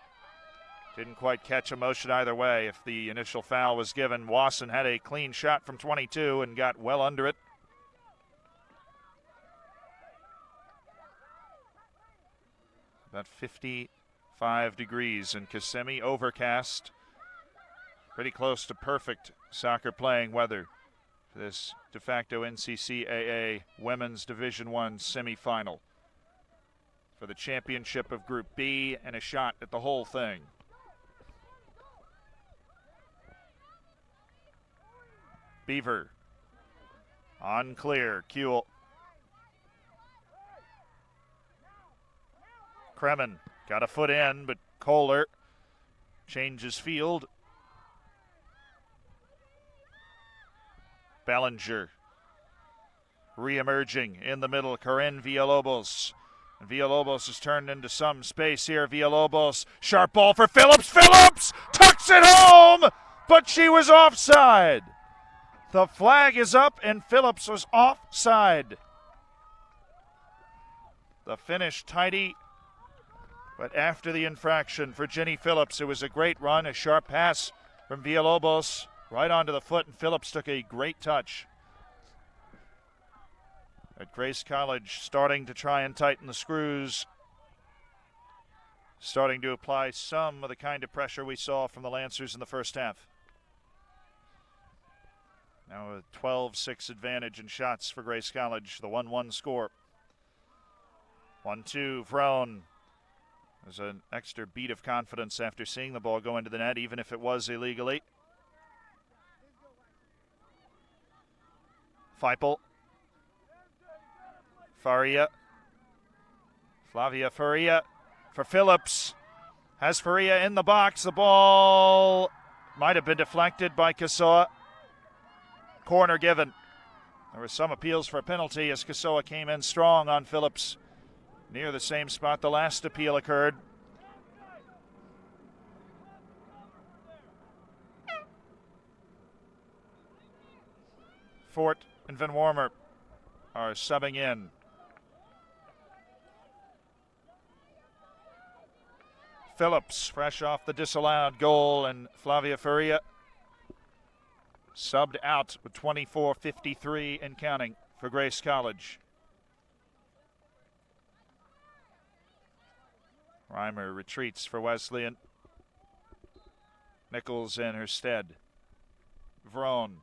Didn't quite catch a motion either way. If the initial foul was given, Wasson had a clean shot from 22 and got well under it. About 55 degrees in Kissimmee, overcast. Pretty close to perfect soccer playing weather for this de facto NCCAA Women's Division I semifinal for the championship of Group B, and a shot at the whole thing. Beaver on clear. Kuehl. Kremen got a foot in, but Kohler changes field. Bellinger re-emerging in the middle. Corinne Villalobos. Villalobos has turned into some space here. Villalobos, sharp ball for Phillips. Phillips tucks it home, but she was offside. The flag is up and Phillips was offside. The finish tidy, but after the infraction for Jenny Phillips, it was a great run, a sharp pass from Villalobos right onto the foot, and Phillips took a great touch. At Grace College, starting to try and tighten the screws, starting to apply some of the kind of pressure we saw from the Lancers in the first half. Now a 12-6 advantage in shots for Grace College, the 1-1 score. 1-2, Vrone. There's an extra beat of confidence after seeing the ball go into the net, even if it was illegally. Feipel. Faria. Flavia Faria for Phillips. Has Faria in the box. The ball might have been deflected by Kasoa. Corner given. There were some appeals for a penalty as Kasoa came in strong on Phillips. Near the same spot the last appeal occurred. Fort and Van Wormer are subbing in. Phillips, fresh off the disallowed goal, and Flavia Faria subbed out with 24:53 and counting for Grace College. Reimer retreats for Wesleyan. Nichols in her stead. Vrone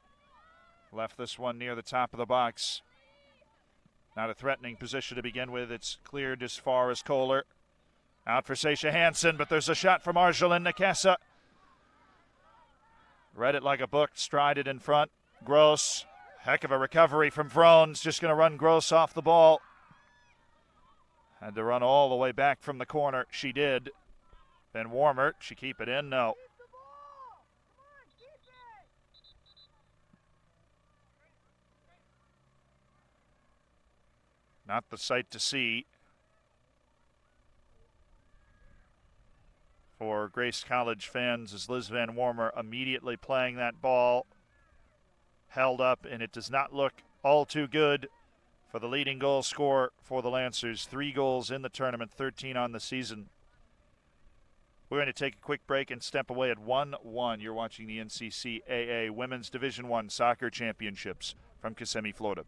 left this one near the top of the box. Not a threatening position to begin with. It's cleared as far as Kohler. Out for Sasha Hansen, but there's a shot from Arjelin Nakasa. Read it like a book, strided in front. Gross, heck of a recovery from Vrone's. Just going to run Gross off the ball. Had to run all the way back from the corner. She did. Van Wormer, she keep it in? No. Not the sight to see for Grace College fans as Liz Van Wormer immediately playing that ball. Held up, and it does not look all too good for the leading goal scorer for the Lancers. 3 goals in the tournament, 13 on the season. We're going to take a quick break and step away at 1-1. You're watching the NCCAA Women's Division I Soccer Championships from Kissimmee, Florida.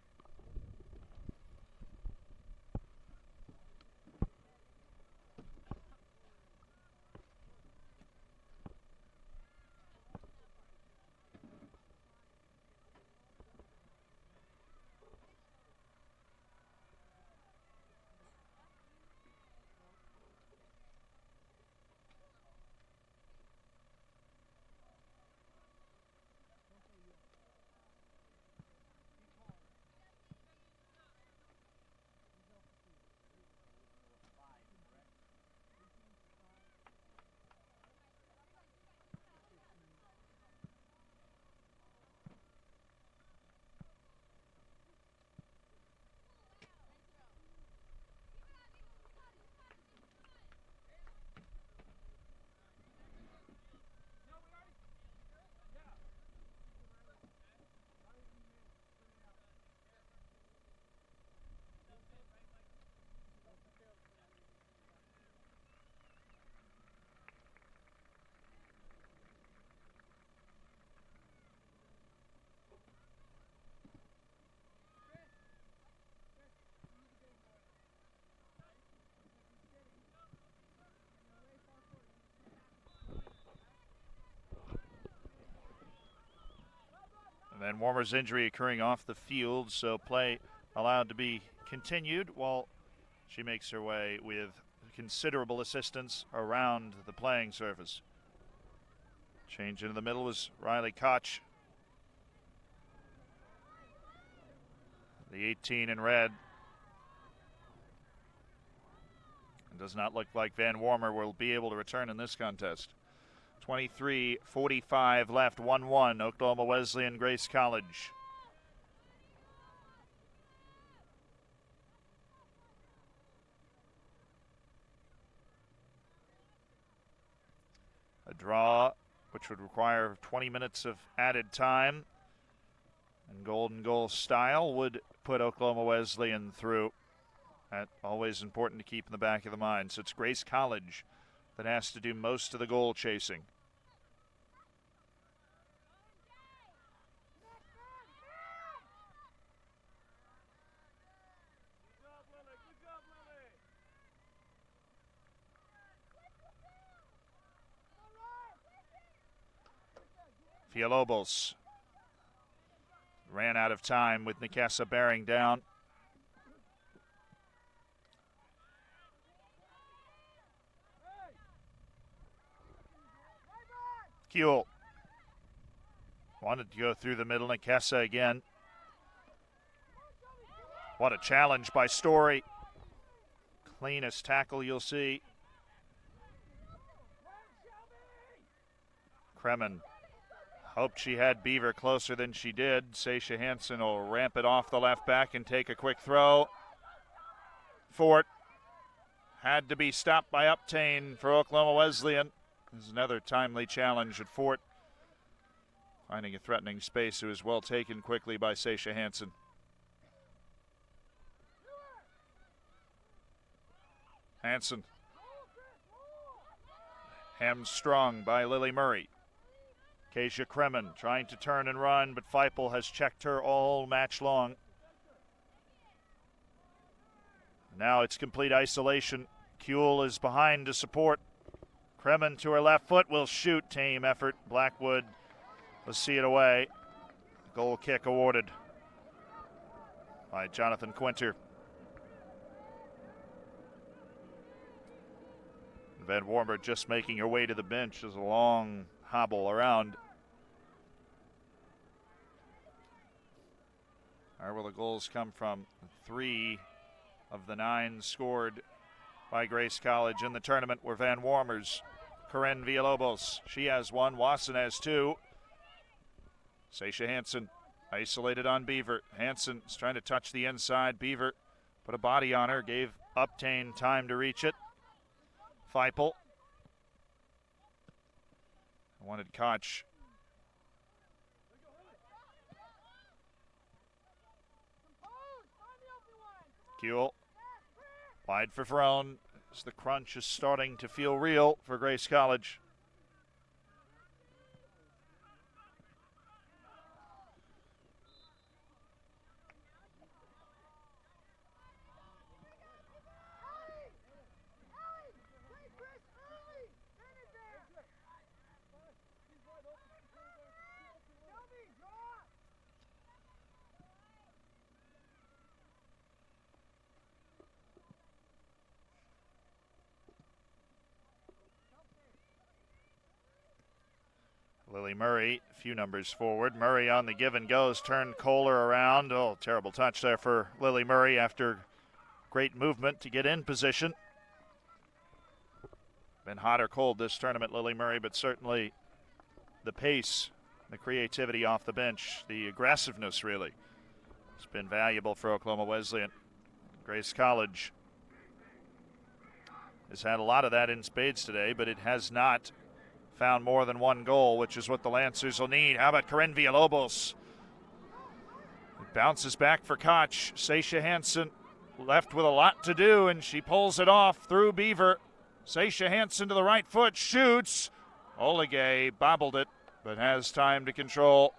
Van Wormer's injury occurring off the field, so play allowed to be continued while she makes her way with considerable assistance around the playing surface. Change into the middle was Riley Koch. The 18 in red. It does not look like Van Warmer will be able to return in this contest. 23:45 left, 1-1, Oklahoma Wesleyan, Grace College. A draw which would require 20 minutes of added time, and golden goal style would put Oklahoma Wesleyan through. That's always important to keep in the back of the mind. So it's Grace College that has to do most of the goal chasing. Villalobos ran out of time with Nikessa bearing down. Kuehl wanted to go through the middle. Nikessa again. What a challenge by Story. Cleanest tackle you'll see. Kremen hoped she had Beaver closer than she did. Sasha Hansen will ramp it off the left back and take a quick throw. Fort had to be stopped by Uptain for Oklahoma Wesleyan. This is another timely challenge at Fort. Finding a threatening space, it was well taken quickly by Sasha Hansen. Hansen. Hamstrung by Lily Murray. Keisha Kremen trying to turn and run, but Feipel has checked her all match long. Now it's complete isolation. Kuehl is behind to support. Kremen to her left foot will shoot. Tame effort. Blackwood will see it away. Goal kick awarded by Jonathan Quinter. Van Warmer just making her way to the bench as a long hobble around. Where will the goals come from? 3 of the 9 scored by Grace College in the tournament were Van Warmer's. Corinne Villalobos, she has 1. Wasson has 2. Sasha Hansen isolated on Beaver. Hansen is trying to touch the inside. Beaver put a body on her, gave Uptain time to reach it. Feipel wanted Koch. Kuehl wide for Frone as the crunch is starting to feel real for Grace College. Lily Murray, a few numbers forward. Murray on the give and goes, turned Kohler around. Oh, terrible touch there for Lily Murray after great movement to get in position. Been hot or cold this tournament, Lily Murray, but certainly the pace, the creativity off the bench, the aggressiveness really has been valuable for Oklahoma Wesleyan. Grace College has had a lot of that in spades today, but it has not found more than 1 goal, which is what the Lancers will need. How about Corinne Villalobos? It bounces back for Koch. Sasha Hansen left with a lot to do, and she pulls it off through Beaver. Sasha Hansen to the right foot, shoots. Oligay bobbled it, but has time to control.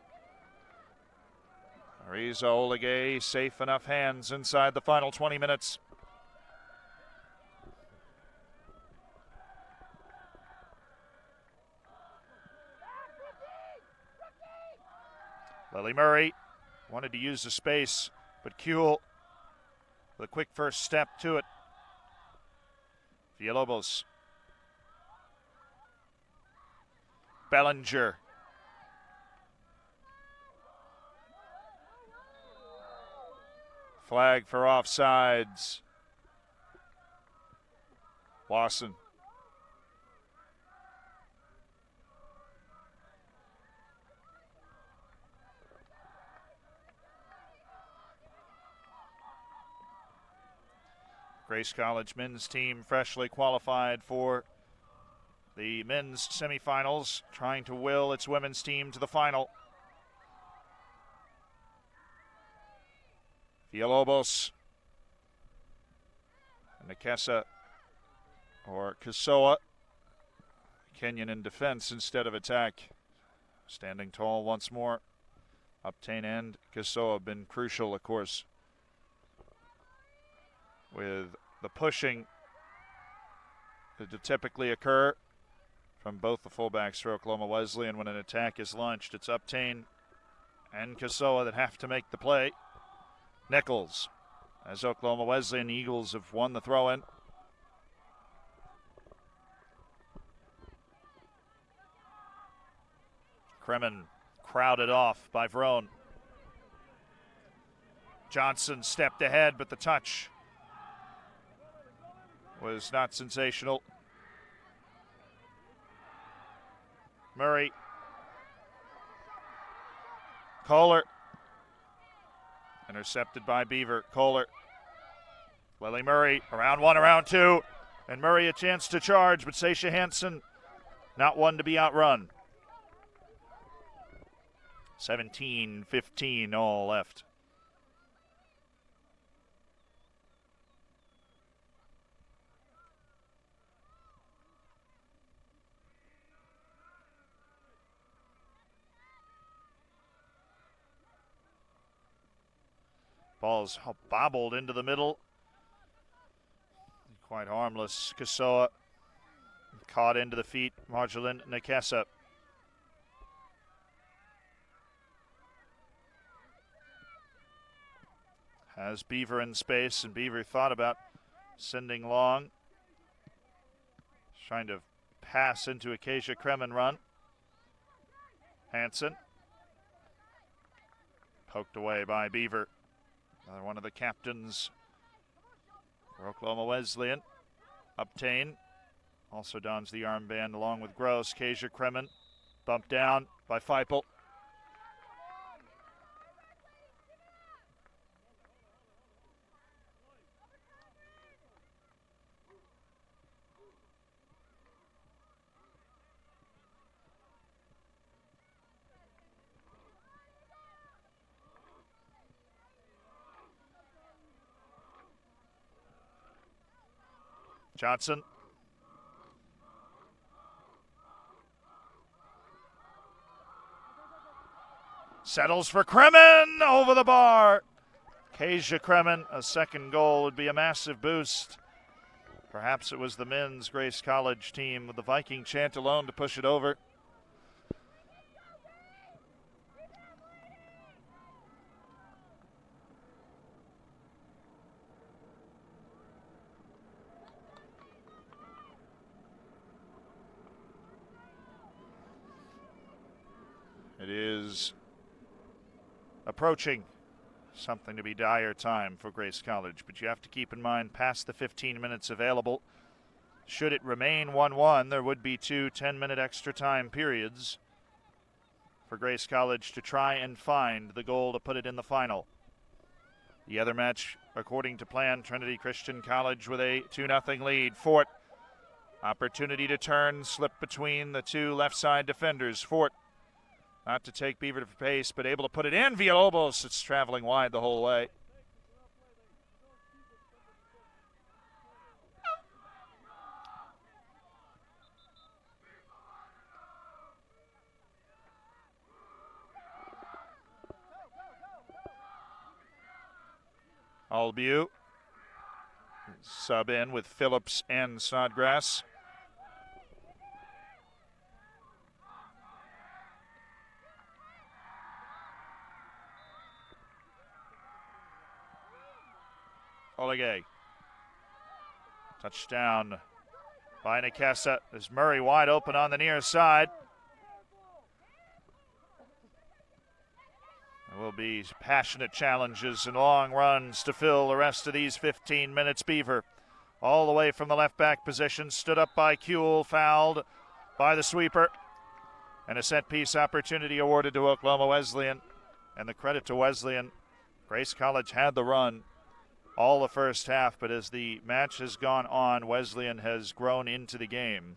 Ariza Oligay, safe enough hands inside the final 20 minutes. Lily Murray wanted to use the space, but Kuehl with a quick first step to it. Villalobos. Bellinger. Flag for offsides. Lawson. Grace College men's team freshly qualified for the men's semifinals, trying to will its women's team to the final. Villalobos and Nakesa or Kasoa. Kenyon in defense instead of attack. Standing tall once more. Uptain and Kasoa have been crucial, of course, with the pushing that to typically occur from both the fullbacks for Oklahoma Wesleyan when an attack is launched. It's Uptain and Kasoa that have to make the play. Nichols, as Oklahoma Wesleyan Eagles have won the throw-in. Kremen crowded off by Vrone. Johnson stepped ahead, but the touch was not sensational. Murray. Kohler. Intercepted by Beaver. Kohler. Lily Murray, around one, around two. And Murray a chance to charge, but Sasha Hansen not one to be outrun. 17-15 all left. Ball's bobbled into the middle. Quite harmless. Kasoa caught into the feet. Marjolin Nakesa. Has Beaver in space, and Beaver thought about sending long. Trying to pass into Acacia Kremen run. Hansen. Poked away by Beaver. Another one of the captains for Oklahoma Wesleyan. Uptain also dons the armband along with Gross. Acacia Kremen bumped down by Feipel. Johnson. Settles for Kremen over the bar. Acacia Kremen, a second goal would be a massive boost. Perhaps it was the men's Grace College team with the Viking chant alone to push it over. It is approaching something to be dire time for Grace College, but you have to keep in mind past the 15 minutes available. Should it remain 1-1, there would be two 10-minute extra time periods for Grace College to try and find the goal to put it in the final. The other match, according to plan, Trinity Christian College with a 2-0 lead. Fort, opportunity to turn, slip between the two left side defenders. Fort, not to take Beaver to pace, but able to put it in. Villalobos, it's traveling wide the whole way. Albieu sub in with Phillips and Snodgrass. Oligay. Touchdown by Nakesa. There's Murray wide open on the near side. It will be passionate challenges and long runs to fill the rest of these 15 minutes. Beaver all the way from the left back position, stood up by Kuehl, fouled by the sweeper, and a set piece opportunity awarded to Oklahoma Wesleyan. And the credit to Wesleyan, Grace College had the run all the first half, but as the match has gone on, Wesleyan has grown into the game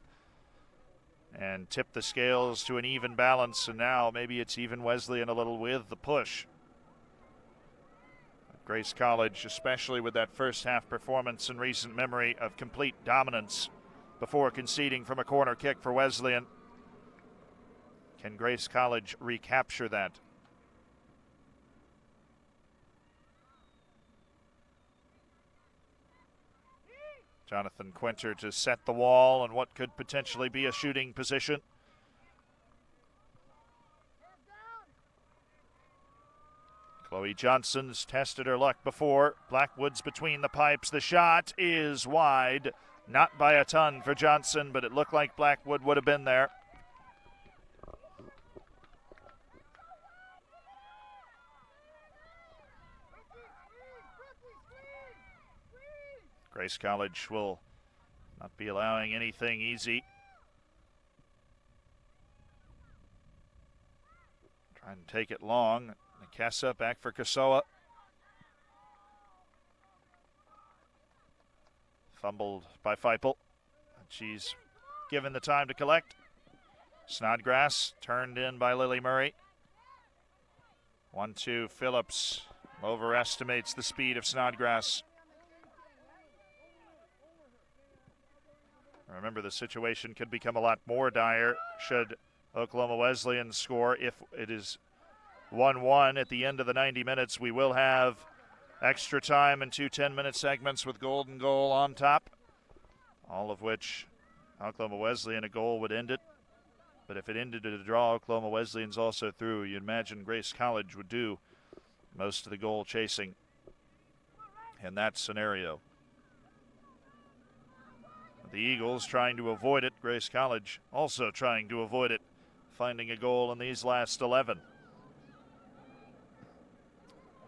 and tipped the scales to an even balance, and now maybe it's even Wesleyan a little with the push. Grace College, especially with that first half performance in recent memory of complete dominance before conceding from a corner kick for Wesleyan. Can Grace College recapture that? Jonathan Quinter to set the wall on what could potentially be a shooting position. Chloe Johnson's tested her luck before. Blackwood's between the pipes. The shot is wide. Not by a ton for Johnson, but it looked like Blackwood would have been there. Grace College will not be allowing anything easy. Trying to take it long. Nikessa back for Kasoa. Fumbled by Feipel. She's given the time to collect. Snodgrass turned in by Lily Murray. 1-2 Phillips overestimates the speed of Snodgrass. Remember, the situation could become a lot more dire should Oklahoma Wesleyan score. If it is 1-1 at the end of the 90 minutes, we will have extra time and 2 10-minute segments with golden goal on top, all of which Oklahoma Wesleyan, a goal would end it. But if it ended in a draw, Oklahoma Wesleyan's also through. You'd imagine Grace College would do most of the goal chasing in that scenario. The Eagles trying to avoid it. Grace College also trying to avoid it, finding a goal in these last 11.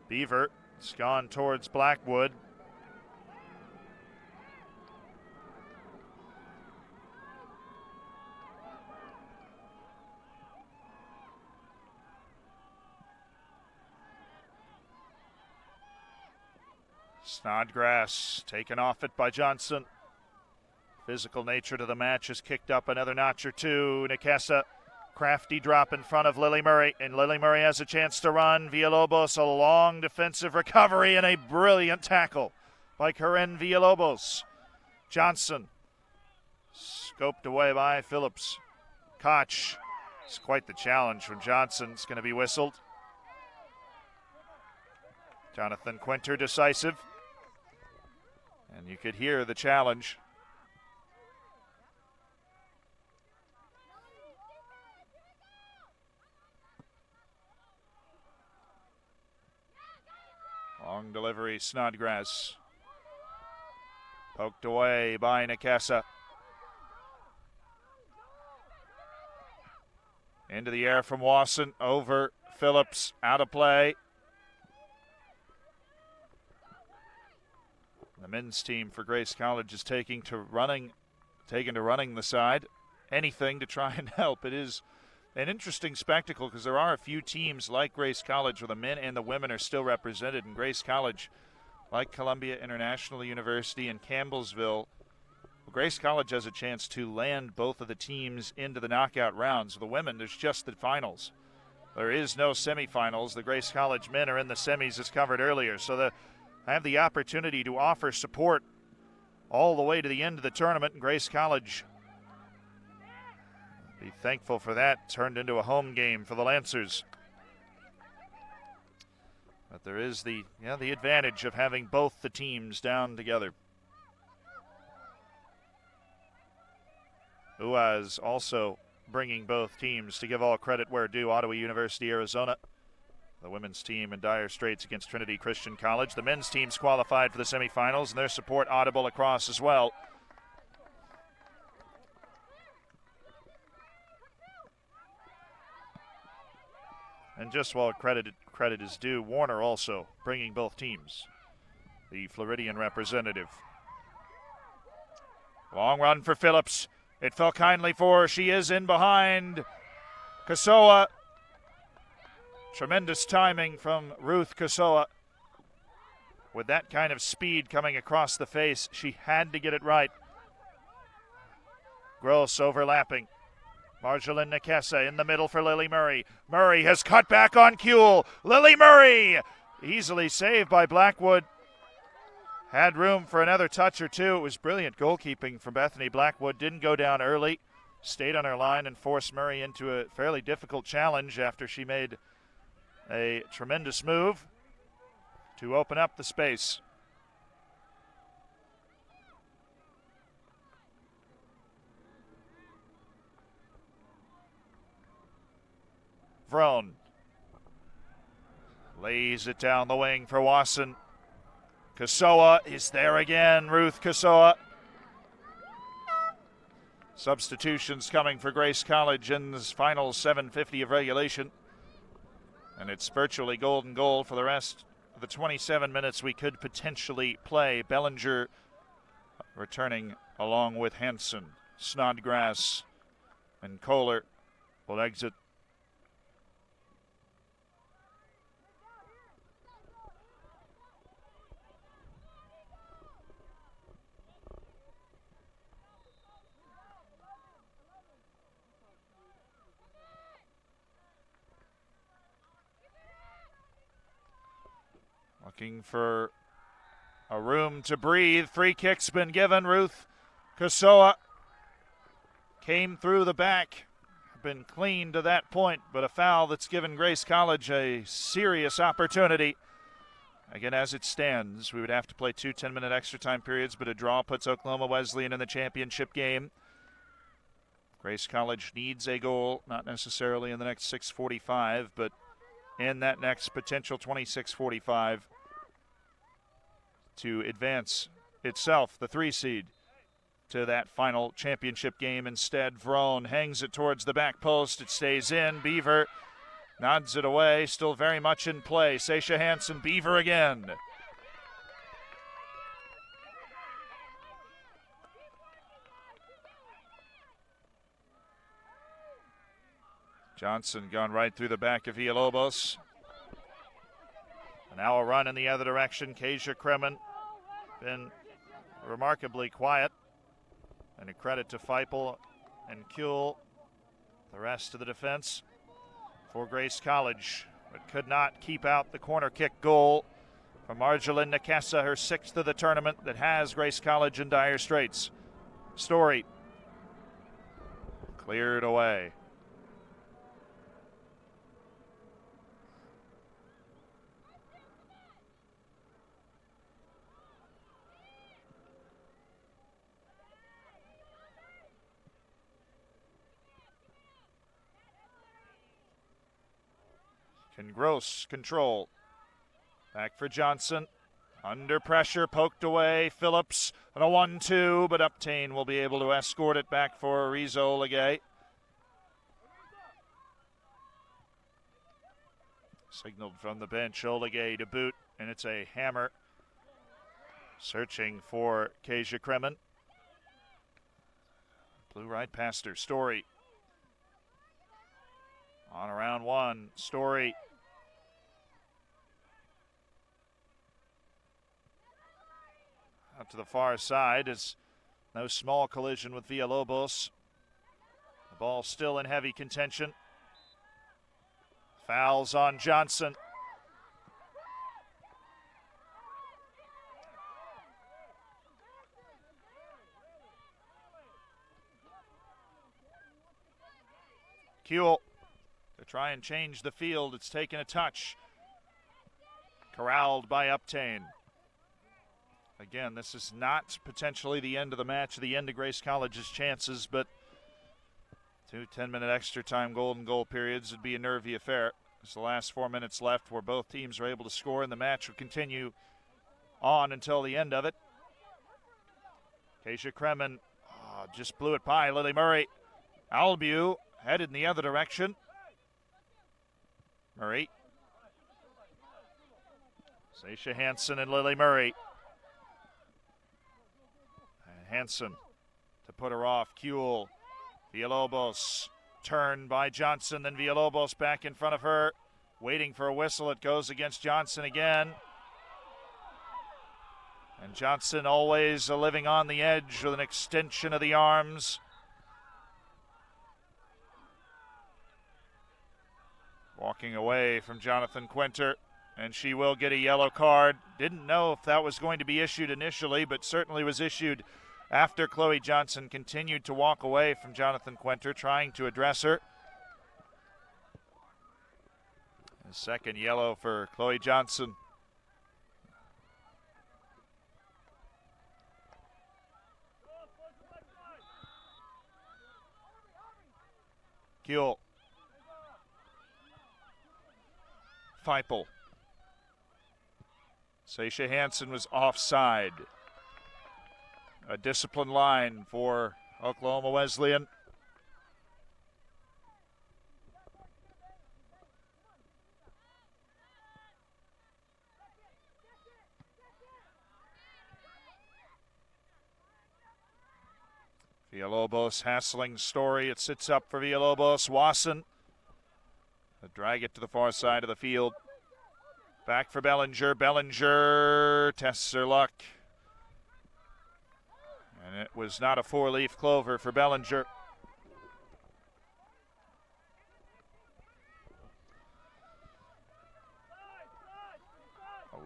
Beaver has gone towards Blackwood. Snodgrass taken off it by Johnson. Physical nature to the match has kicked up another notch or two. Nikessa, crafty drop in front of Lily Murray, and Lily Murray has a chance to run. Villalobos, a long defensive recovery and a brilliant tackle by Corinne Villalobos. Johnson, scoped away by Phillips. Koch, it's quite the challenge from Johnson. It's going to be whistled. Jonathan Quinter decisive. And you could hear the challenge. Long delivery, Snodgrass. Poked away by Nikessa. Into the air from Wasson, over Phillips, out of play. The men's team for Grace College is taking to running the side. Anything to try and help. It is an interesting spectacle because there are a few teams like Grace College where the men and the women are still represented. And Grace College, like Columbia International University and Campbellsville, Grace College has a chance to land both of the teams into the knockout rounds. The women, there's just the finals. There is no semifinals. The Grace College men are in the semis as covered earlier. So they have the opportunity to offer support all the way to the end of the tournament. And Grace College, be thankful for that. Turned into a home game for the Lancers. But there is the advantage of having both the teams down together. Uaz also bringing both teams, to give all credit where due. Ottawa University, Arizona. The women's team in dire straits against Trinity Christian College. The men's team's qualified for the semifinals, and their support audible across as well. And just while credit is due, Warner also bringing both teams. The Floridian representative. Long run for Phillips. It fell kindly for her. She is in behind Kasoa. Tremendous timing from Ruth Kasoa. With that kind of speed coming across the face, she had to get it right. Gross overlapping. Marjolaine Nakesa in the middle for Lily Murray. Murray has cut back on Kuehl. Lily Murray easily saved by Blackwood. Had room for another touch or two. It was brilliant goalkeeping from Bethany Blackwood. Didn't go down early. Stayed on her line and forced Murray into a fairly difficult challenge after she made a tremendous move to open up the space. Vrone lays it down the wing for Wasson. Kasoa is there again, Ruth Kasoa. Substitutions coming for Grace College in this final 7:50 of regulation. And it's virtually golden goal for the rest of the 27 minutes we could potentially play. Bellinger returning along with Hansen. Snodgrass and Kohler will exit. Looking for a room to breathe. Free kick's been given. Ruth Kasoa came through the back. Been clean to that point, but a foul that's given Grace College a serious opportunity. Again, as it stands, we would have to play 2 10-minute extra time periods, but a draw puts Oklahoma Wesleyan in the championship game. Grace College needs a goal, not necessarily in the next 6:45, but in that next potential 26:45 to advance itself, the 3 seed, to that final championship game. Instead, Vrone hangs it towards the back post. It stays in. Beaver nods it away. Still very much in play. Sasha Hansen, Beaver again. Johnson gone right through the back of Villalobos. Now a run in the other direction. Kasia Kremen been remarkably quiet. And a credit to Feipel and Kuehl, the rest of the defense for Grace College, but could not keep out the corner kick goal from Marjolaine Nakesa, her 6th of the tournament, that has Grace College in dire straits. Story cleared away. Can Gross control. Back for Johnson. Under pressure, poked away. Phillips on a 1-2, but Uptain will be able to escort it back for Rizzo Legay. Signaled from the bench, Olegay to boot, and it's a hammer. Searching for Kasia Kremen. Blew right past her. Story. On around 1, Story. Out to the far side is no small collision with Villalobos. The ball still in heavy contention. Fouls on Johnson. Kuehl to try and change the field. It's taken a touch. Corralled by Uptain. Again, this is not potentially the end of the match, the end of Grace College's chances, but 2 10-minute extra time golden goal periods would be a nervy affair. It's the last 4 minutes left where both teams are able to score, and the match will continue on until the end of it. Kasia Kremen just blew it by Lily Murray. Albieu headed in the other direction. Murray. Sasha Hansen and Lily Murray. Hansen to put her off. Kuehl. Villalobos turned by Johnson. Then Villalobos back in front of her. Waiting for a whistle. It goes against Johnson again. And Johnson always living on the edge with an extension of the arms. Walking away from Jonathan Quinter, and she will get a yellow card. Didn't know if that was going to be issued initially, but certainly was issued after Chloe Johnson continued to walk away from Jonathan Quinter, trying to address her. A second yellow for Chloe Johnson. Kuehl. Feipel. Sasha Hansen was offside. A disciplined line for Oklahoma Wesleyan. Villalobos hassling Story. It sits up for Villalobos. Wasson. Drag it to the far side of the field. Back for Bellinger. Bellinger tests her luck. And it was not a four-leaf clover for Bellinger.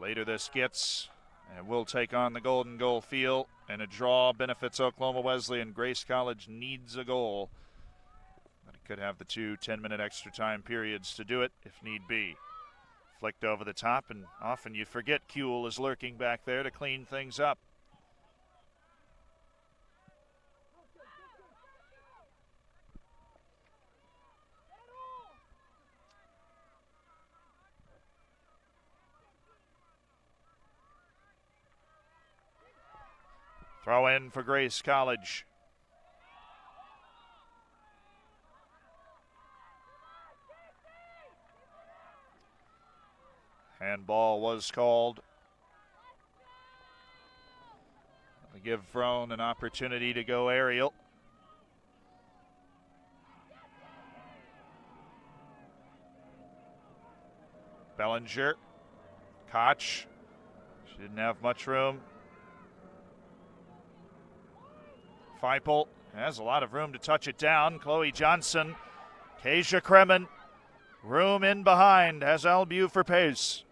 Later this gets, and will take on the Golden Goal field. And a draw benefits Oklahoma Wesleyan. Grace College needs a goal. But it could have the 2 10-minute extra time periods to do it if need be. Flicked over the top, and often you forget Kuehl is lurking back there to clean things up. Throw in for Grace College. Handball was called. To give Vrone an opportunity to go aerial. Bellinger. Koch. She didn't have much room. Feipel has a lot of room to touch it down. Chloe Johnson. Kasia Kremen. Room in behind. Has Albu for pace.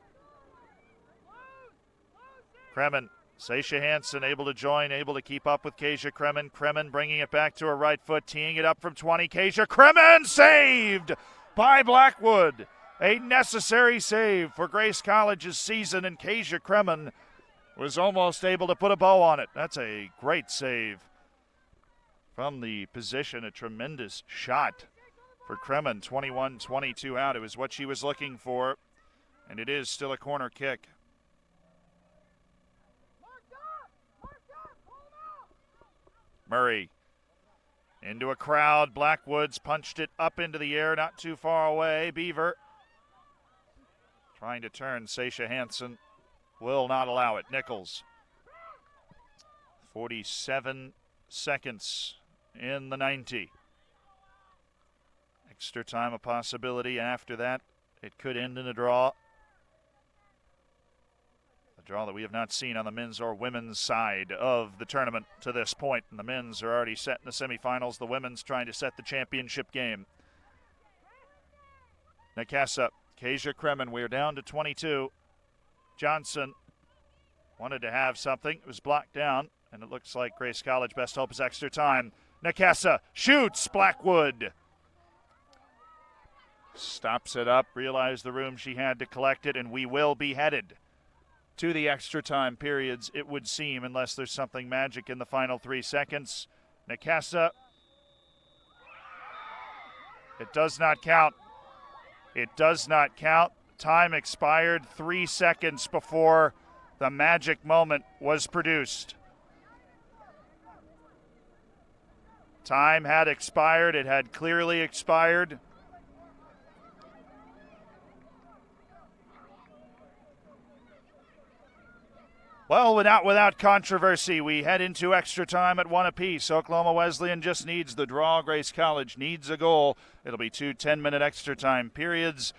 Kremen. Sasha Hansen able to join, able to keep up with Kasia Kremen. Kremen bringing it back to her right foot, teeing it up from 20. Kasia Kremen saved by Blackwood. A necessary save for Grace College's season, and Kasia Kremen was almost able to put a bow on it. That's a great save. From the position, a tremendous shot for Kremen. 21-22 out. It was what she was looking for, and it is still a corner kick. Murray into a crowd. Blackwoods punched it up into the air, not too far away. Beaver trying to turn. Sasha Hansen will not allow it. Nichols. 47 seconds in the 90. Extra time a possibility. After that, it could end in a draw. A draw that we have not seen on the men's or women's side of the tournament to this point. And the men's are already set in the semifinals. The women's trying to set the championship game. Nakasa, Kasia Kremen, we're down to 22. Johnson wanted to have something. It was blocked down, and it looks like Grace College best hope is extra time. Nakasa shoots. Blackwood stops it up, realized the room she had to collect it, and we will be headed to the extra time periods, it would seem, unless there's something magic in the final 3 seconds. Nakasa. It does not count. It does not count. Time expired 3 seconds before the magic moment was produced. Time had expired. It had clearly expired. Well, without controversy, we head into extra time at 1 apiece. Oklahoma Wesleyan just needs the draw. Grace College needs a goal. It'll be 2 10-minute extra time periods.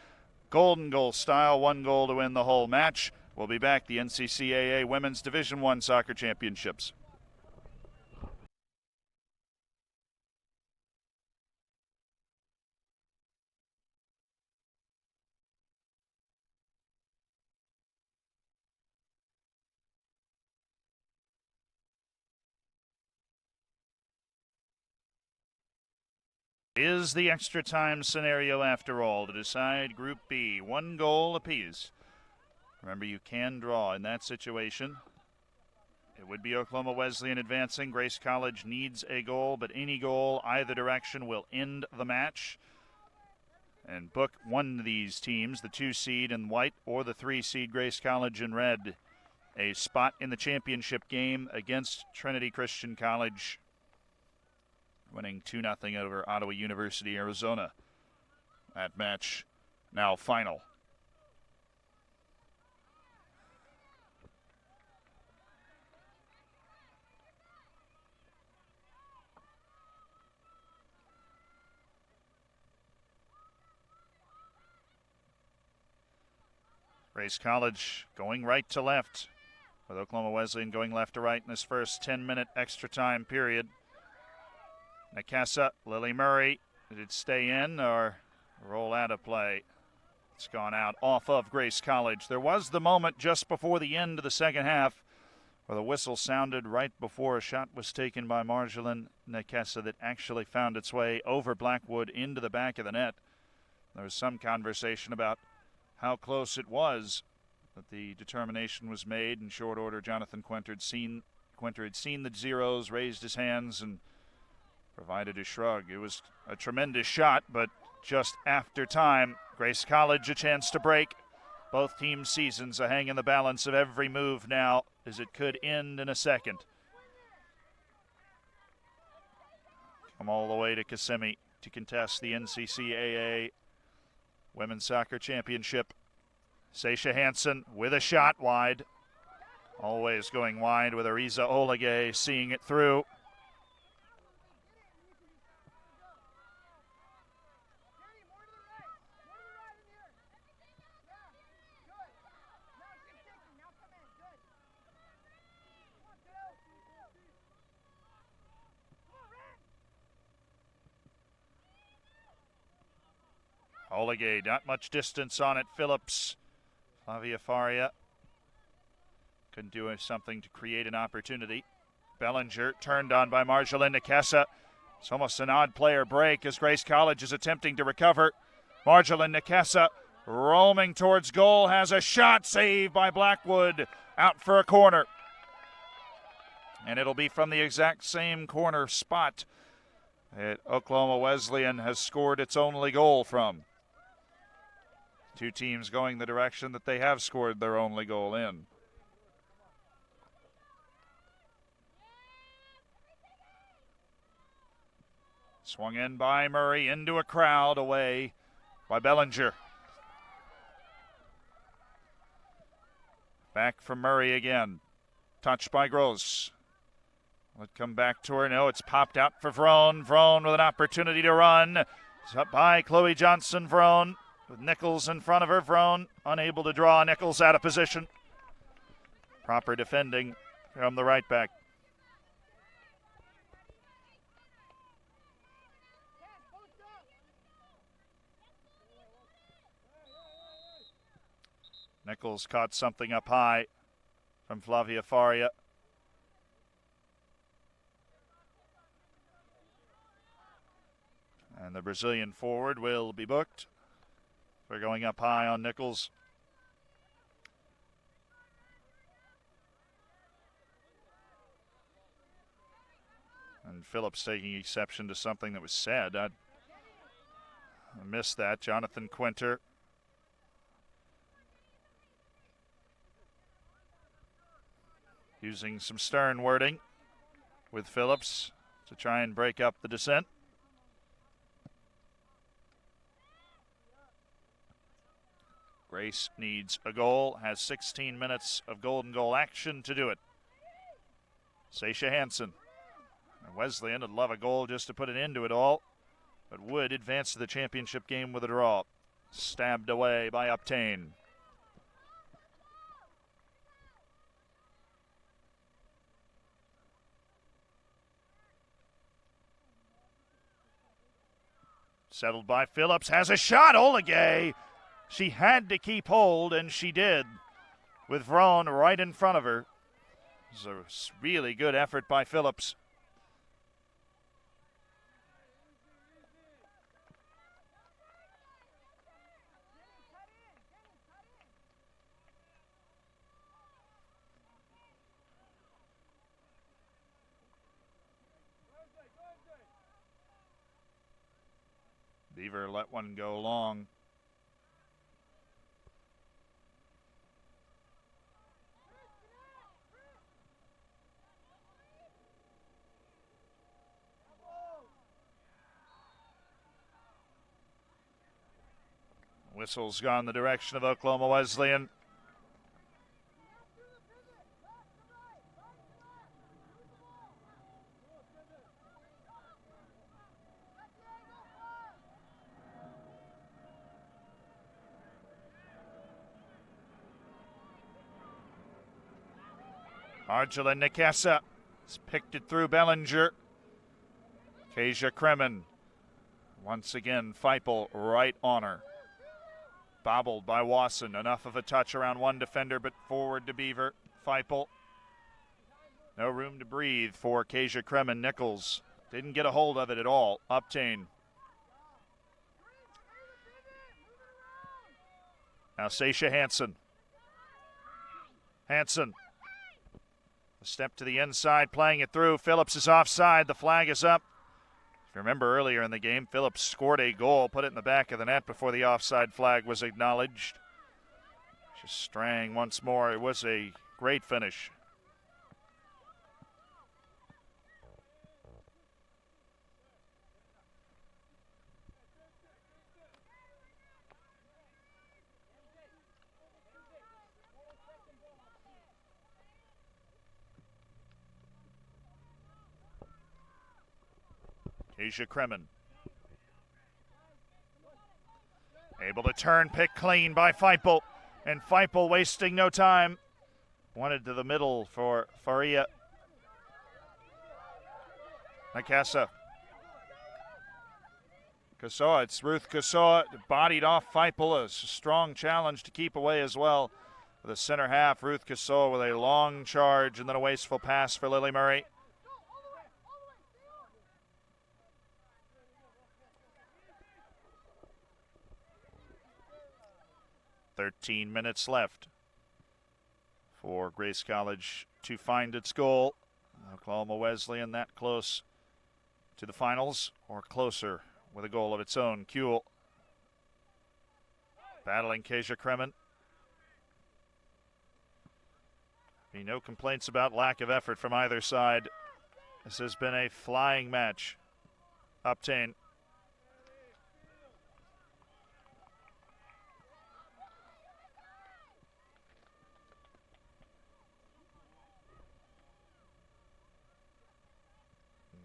Golden goal style, 1 goal to win the whole match. We'll be back. The NCCAA Women's Division I Soccer Championships. Is the extra time scenario after all to decide Group B. 1 goal apiece. Remember, you can draw in that situation. It would be Oklahoma Wesleyan advancing. Grace College needs a goal, but any goal either direction will end the match and book one of these teams, the 2 seed in white or the 3 seed Grace College in red, a spot in the championship game against Trinity Christian College, winning 2-0 over Ottawa University, Arizona. That match now final. Grace College going right to left, with Oklahoma Wesleyan going left to right in this first 10-minute extra time period. Nakesa, Lily Murray, did it stay in or roll out of play? It's gone out off of Grace College. There was the moment just before the end of the second half where the whistle sounded right before a shot was taken by Marjolaine Nakesa that actually found its way over Blackwood into the back of the net. There was some conversation about how close it was, but the determination was made in short order. Jonathan Quinter had seen the zeros, raised his hands, and provided a shrug. It was a tremendous shot, but just after time, Grace College a chance to break. Both teams' seasons are hanging in the balance of every move now, as it could end in a second. Come all the way to Kissimmee to contest the NCCAA Women's Soccer Championship. Seisha Hansen with a shot wide. Always going wide with Ariza Olegay seeing it through. Olegay, not much distance on it. Phillips, Flavia Faria couldn't do something to create an opportunity. Bellinger turned on by Marjolaine Nakesa. It's almost an odd player break as Grace College is attempting to recover. Marjolaine Nakesa roaming towards goal, has a shot, saved by Blackwood, out for a corner. And it'll be from the exact same corner spot that Oklahoma Wesleyan has scored its only goal from. 2 teams going the direction that they have scored their only goal in. Swung in by Murray, into a crowd, away by Bellinger. Back from Murray again. Touched by Gross. Let come back to her. No, it's popped out for Vrone. Vrone with an opportunity to run. It's up by Chloe Johnson. Vrone with Nichols in front of her. Vrone unable to draw. Nichols out of position. Proper defending from the right back. Nichols caught something up high from Flavia Faria. And the Brazilian forward will be booked for going up high on Nichols. And Phillips taking exception to something that was said. I missed that. Jonathan Quinter using some stern wording with Phillips to try and break up the dissent. Grace needs a goal, has 16 minutes of golden goal action to do it. Sasha Hansen. Wesleyan would love a goal just to put an end to it all, but would advance to the championship game with a draw. Stabbed away by Uptain. Settled by Phillips, has a shot, Oligay. She had to keep hold, and she did, with Vraun right in front of her. It was a really good effort by Phillips. Beaver let one go long. Whistle's gone the direction of Oklahoma Wesleyan. Arjula Nikessa has picked it through Bellinger. Kasia Kremen. Once again, Feipel right on her. Bobbled by Wasson. Enough of a touch around one defender, but forward to Beaver. Feipel. No room to breathe for Kasia Kremen. Nichols didn't get a hold of it at all. Uptain. Now Sasha Hansen. Hansen. A step to the inside, playing it through. Phillips is offside. The flag is up. If you remember earlier in the game, Phillips scored a goal, put it in the back of the net before the offside flag was acknowledged. Just Strang once more. It was a great finish. Kasia Kremen. Able to turn, pick clean by Feipel. And Feipel wasting no time. Wanted to the middle for Faria. Nikessa. Kasoa, it's Ruth Kasoa. Bodied off Feipel. A strong challenge to keep away as well. The center half, Ruth Kasoa with a long charge and then a wasteful pass for Lily Murray. 13 minutes left for Grace College to find its goal. Oklahoma Wesleyan that close to the finals, or closer with a goal of its own. Kuehl battling Kasia Kremen. No complaints about lack of effort from either side. This has been a flying match. Uptain.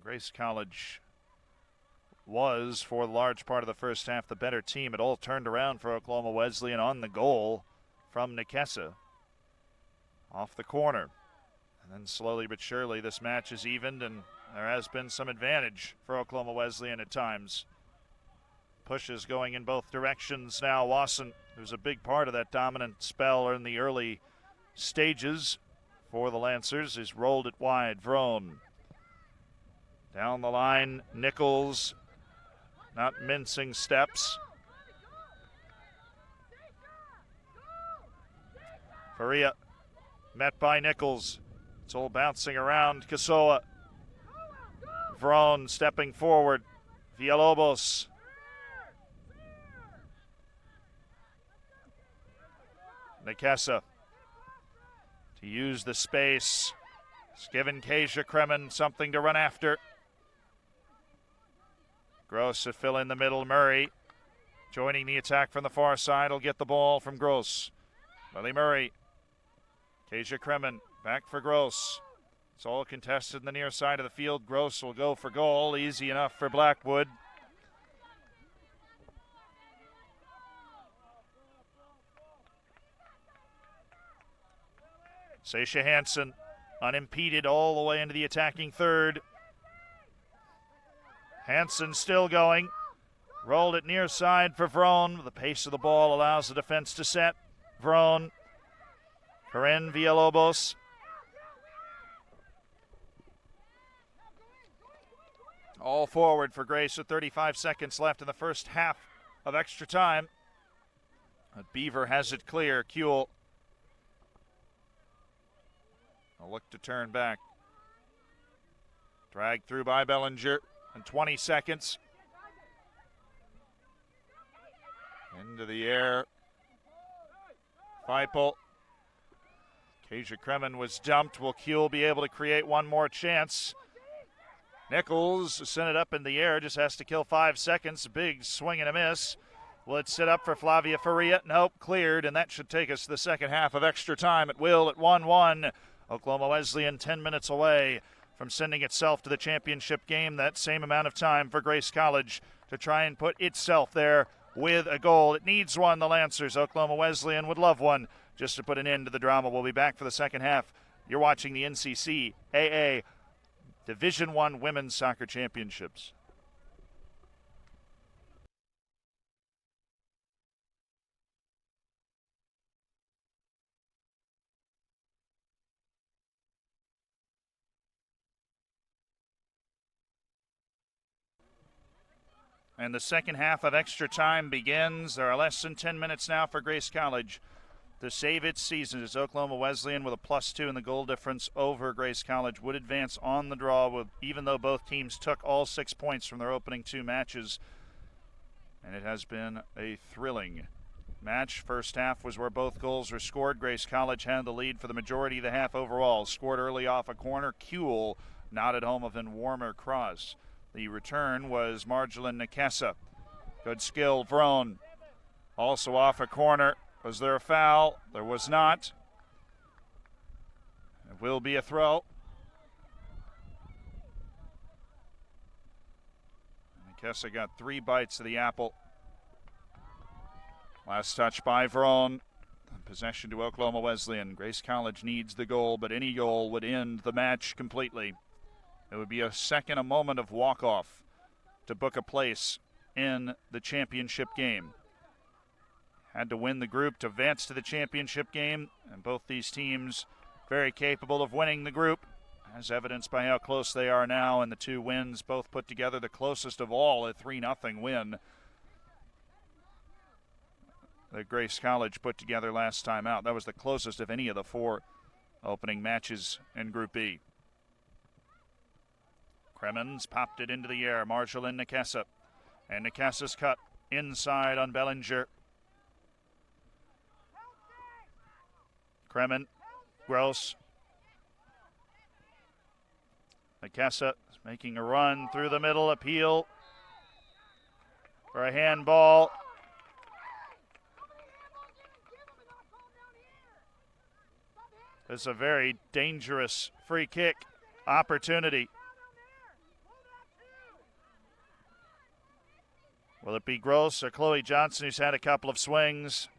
Grace College was, for the large part of the first half, the better team. It all turned around for Oklahoma Wesleyan on the goal from Nikessa off the corner. And then slowly but surely this match is evened, and there has been some advantage for Oklahoma Wesleyan at times. Pushes going in both directions now. Wasson, who's a big part of that dominant spell in the early stages for the Lancers, is rolled it wide. Vraun. Down the line, Nichols, not mincing steps. Faria met by Nichols. It's all bouncing around. Kasoa. Vraun stepping forward. Villalobos. Nikessa to use the space. It's given Kasia Kremen something to run after. Gross to fill in the middle. Murray Joining the attack from the far side will get the ball from Gross. Lily Murray. Kasia Kremen back for Gross. It's all contested in the near side of the field. Gross will go for goal. Easy enough for Blackwood. Sasha Hansen unimpeded all the way into the attacking third. Hansen still going. Rolled it near side for Vrone. The pace of the ball allows the defense to set. Vrone. Karen Villalobos. All forward for Grace with 35 seconds left in the first half of extra time. But Beaver has it clear. Kuehl. A look to turn back. Dragged through by Bellinger in 20 seconds. Into the air. Feipel. Kasia Kremen was dumped. Will Kuehl be able to create one more chance? Nichols sent it up in the air. Just has to kill 5 seconds. Big swing and a miss. Will it sit up for Flavia Faria? Nope, cleared. And that should take us to the second half of extra time. It will at 1-1. Oklahoma Wesleyan 10 minutes away from sending itself to the championship game. That same amount of time for Grace College to try and put itself there with a goal. It needs one, the Lancers. Oklahoma Wesleyan would love one just to put an end to the drama. We'll be back for the second half. You're watching the NCCAA Division I Women's Soccer Championships. And the second half of extra time begins. There are less than 10 minutes now for Grace College to save its season, as Oklahoma Wesleyan with a +2 in the goal difference over Grace College would advance on the draw, even though both teams took all 6 points from their opening 2 matches. And it has been a thrilling match. First half was where both goals were scored. Grace College had the lead for the majority of the half overall. Scored early off a corner. Kuehl nodded home of an warmer cross. The return was Marjolin Nakessa. Good skill, Vrone. Also off a corner. Was there a foul? There was not. It will be a throw. Nakessa got 3 bites of the apple. Last touch by Vrone. Possession to Oklahoma Wesleyan. Grace College needs the goal, but any goal would end the match completely. It would be a moment of walk-off to book a place in the championship game. Had to win the group to advance to the championship game, and both these teams very capable of winning the group, as evidenced by how close they are now, and the 2 wins both put together, the closest of all, a 3-0 win that Grace College put together last time out. That was the closest of any of the 4 opening matches in Group B. Kremens popped it into the air. Marjolin Nakessa. And Nakessa's cut inside on Bellinger. Kremen. Gross. Nakessa is making a run through the middle. Appeal for a handball. This is a very dangerous free kick opportunity. Will it be Gross or Chloe Johnson, who's had a couple of swings?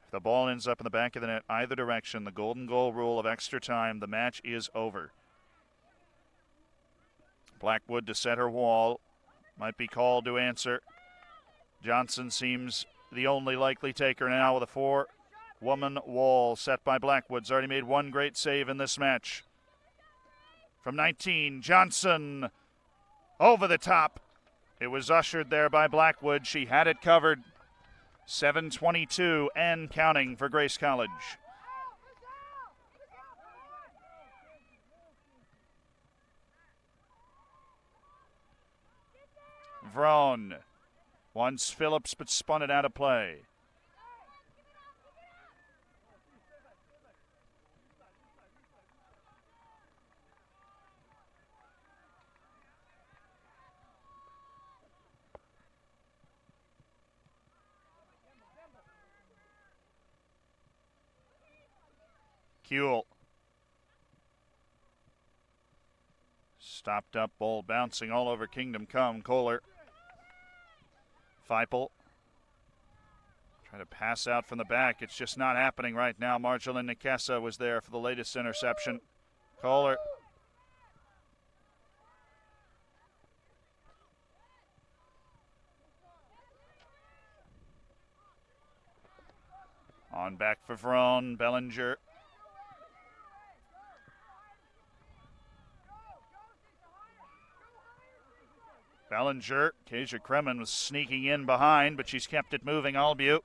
If the ball ends up in the back of the net, either direction, the golden goal rule of extra time, the match is over. Blackwood to set her wall. Might be called to answer. Johnson seems the only likely taker now with a 4-woman wall set by Blackwood's already made 1 great save in this match. From 19, Johnson over the top. It was ushered there by Blackwood. She had it covered. 7:22 and counting for Grace College. Vrone. Once Phillips, but spun it out of play. Kuehl. Stopped up, ball bouncing all over Kingdom Come. Kohler. Feipel. Trying to pass out from the back. It's just not happening right now. Marjolin Nikesa was there for the latest interception. Kohler. On back for Vrone. Bellinger. Bellinger. Kasia Kremen was sneaking in behind, but she's kept it moving. Albieu.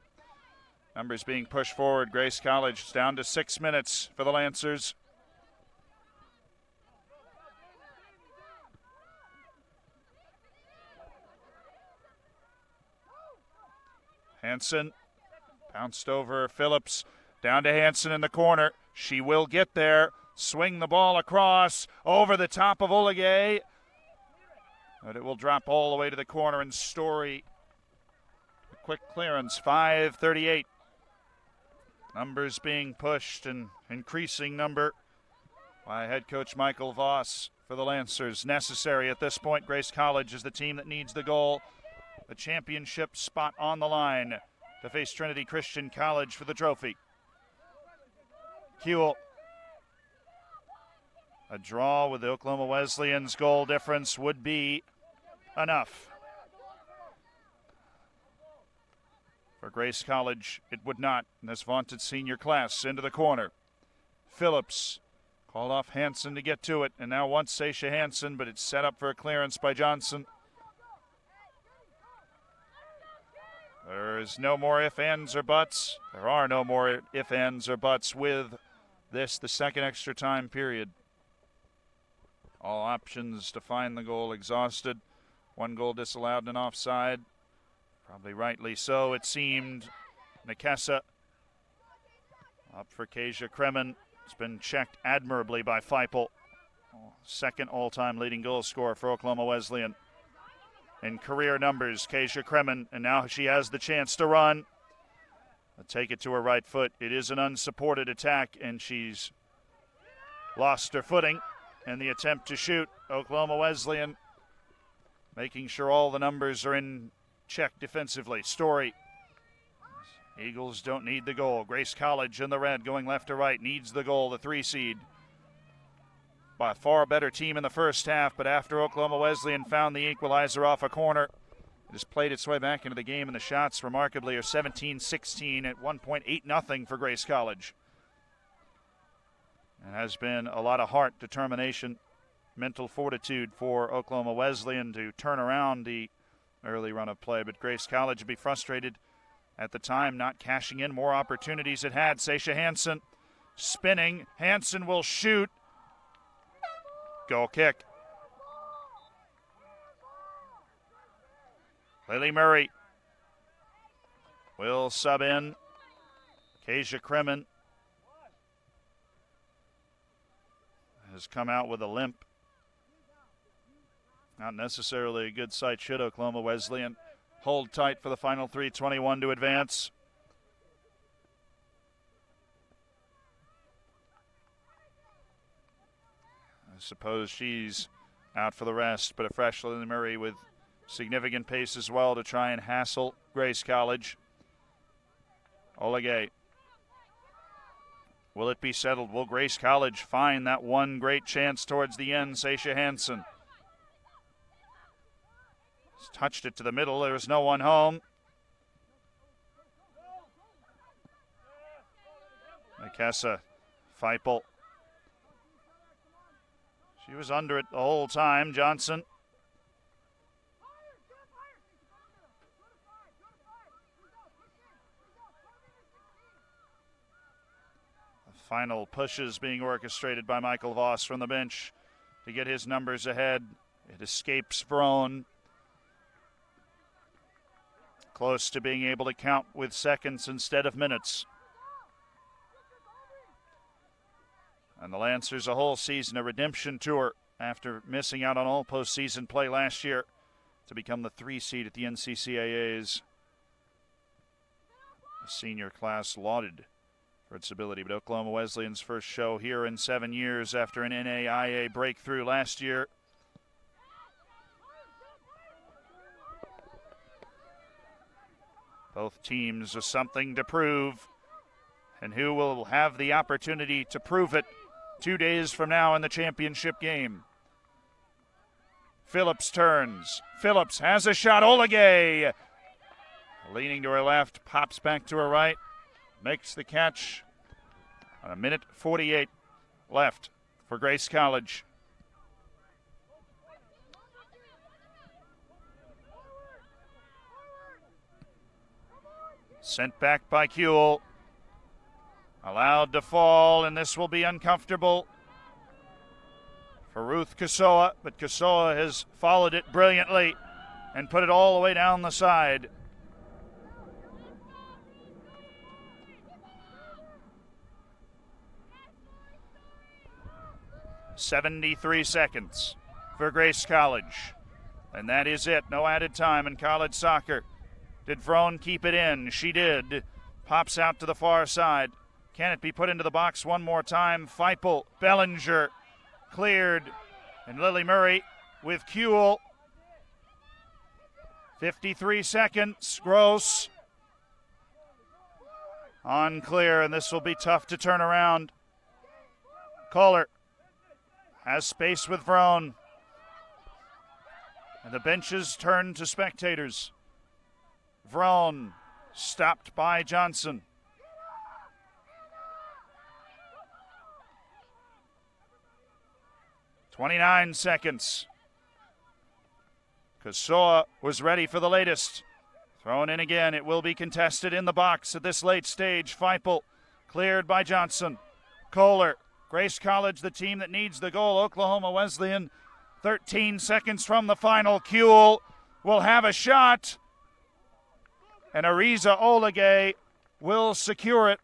Numbers being pushed forward. Grace College down to 6 minutes for the Lancers. Hansen bounced over Phillips. Down to Hansen in the corner. She will get there. Swing the ball across. Over the top of Oligay. But it will drop all the way to the corner, and Story. A quick clearance. 5:38. Numbers being pushed, and increasing number by head coach Michael Voss for the Lancers. Necessary at this point. Grace College is the team that needs the goal. The championship spot on the line to face Trinity Christian College for the trophy. Kuehl. A draw with the Oklahoma Wesleyan's goal difference would be enough. For Grace College, it would not in this vaunted senior class. Into the corner. Phillips called off Hansen to get to it, and now wants Sasha Hansen, but it's set up for a clearance by Johnson. There is no more ifs, ands, or buts. There are no more ifs, ands, or buts with this, the second extra time period. All options to find the goal exhausted. One goal disallowed and offside. Probably rightly so, it seemed. Nikesa up for Kasia Kremen. It's been checked admirably by Feipel. Second all-time leading goal scorer for Oklahoma Wesleyan. In career numbers, Kasia Kremen, and now she has the chance to run. I'll take it to her right foot. It is an unsupported attack, and she's lost her footing. And the attempt to shoot, Oklahoma Wesleyan making sure all the numbers are in check defensively. Story. Eagles don't need the goal. Grace College in the red going left to right needs the goal, the 3 seed. By a far better team in the first half, but after Oklahoma Wesleyan found the equalizer off a corner, it has played its way back into the game, and the shots remarkably are 17-16 at 1.8-0 for Grace College. It has been a lot of heart, determination, mental fortitude for Oklahoma Wesleyan to turn around the early run of play, but Grace College would be frustrated at the time not cashing in more opportunities it had. Sasha Hansen spinning. Hansen will shoot. Goal kick. Lily Murray will sub in. Kasia Kremen has come out with a limp. Not necessarily a good sight should Oklahoma Wesleyan hold tight for the final 3:21 to advance. I suppose she's out for the rest, but a fresh Lily Murray with significant pace as well to try and hassle Grace College. Oligay. Will it be settled? Will Grace College find that one great chance towards the end? Sasha Hansen touched it to the middle. There was no one home. Nikesa, Feipel. She was under it the whole time. Johnson. The final pushes being orchestrated by Michael Voss from the bench to get his numbers ahead. It escapes Vrone. Close to being able to count with seconds instead of minutes. And the Lancers a whole season, a redemption tour after missing out on all postseason play last year to become the 3 seed at the NCCAA's senior class, lauded for its ability. But Oklahoma Wesleyan's first show here in 7 years after an NAIA breakthrough last year. Both teams with something to prove, and who will have the opportunity to prove it 2 days from now in the championship game. Phillips turns. Phillips has a shot. Olegay leaning to her left, pops back to her right, makes the catch. A minute 48 left for Grace College. Sent back by Kuehl. Allowed to fall, and this will be uncomfortable for Ruth Kasoa, but Kasoa has followed it brilliantly and put it all the way down the side. "73 seconds for Grace College. And that is it. No added time in college soccer. Did Vrone keep it in? She did. Pops out to the far side. Can it be put into the box one more time? Feipel, Bellinger, cleared. And Lily Murray with Kuehl. 53 seconds. Gross on clear, and this will be tough to turn around. Kohler has space with Vrone. And the benches turn to spectators. Vrone stopped by Johnson. "29 seconds. Kasoa was ready for the latest. Thrown in again. It will be contested in the box at this late stage. Feipel cleared by Johnson. Kohler, Grace College, the team that needs the goal. Oklahoma Wesleyan, 13 seconds from the final. Kuehl will have a shot. And Ariza Olegay will secure it.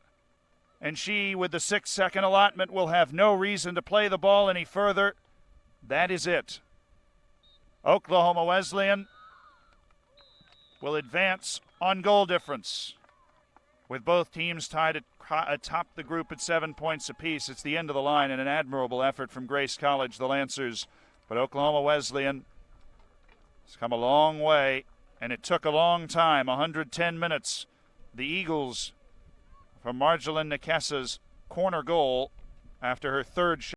And she, with the 6-second allotment, will have no reason to play the ball any further. That is it. Oklahoma Wesleyan will advance on goal difference. With both teams tied atop the group at 7 points apiece, it's the end of the line and an admirable effort from Grace College, the Lancers. But Oklahoma Wesleyan has come a long way, and it took a long time, 110 minutes. The Eagles from Marjolaine Nkesa's corner goal after her third shot.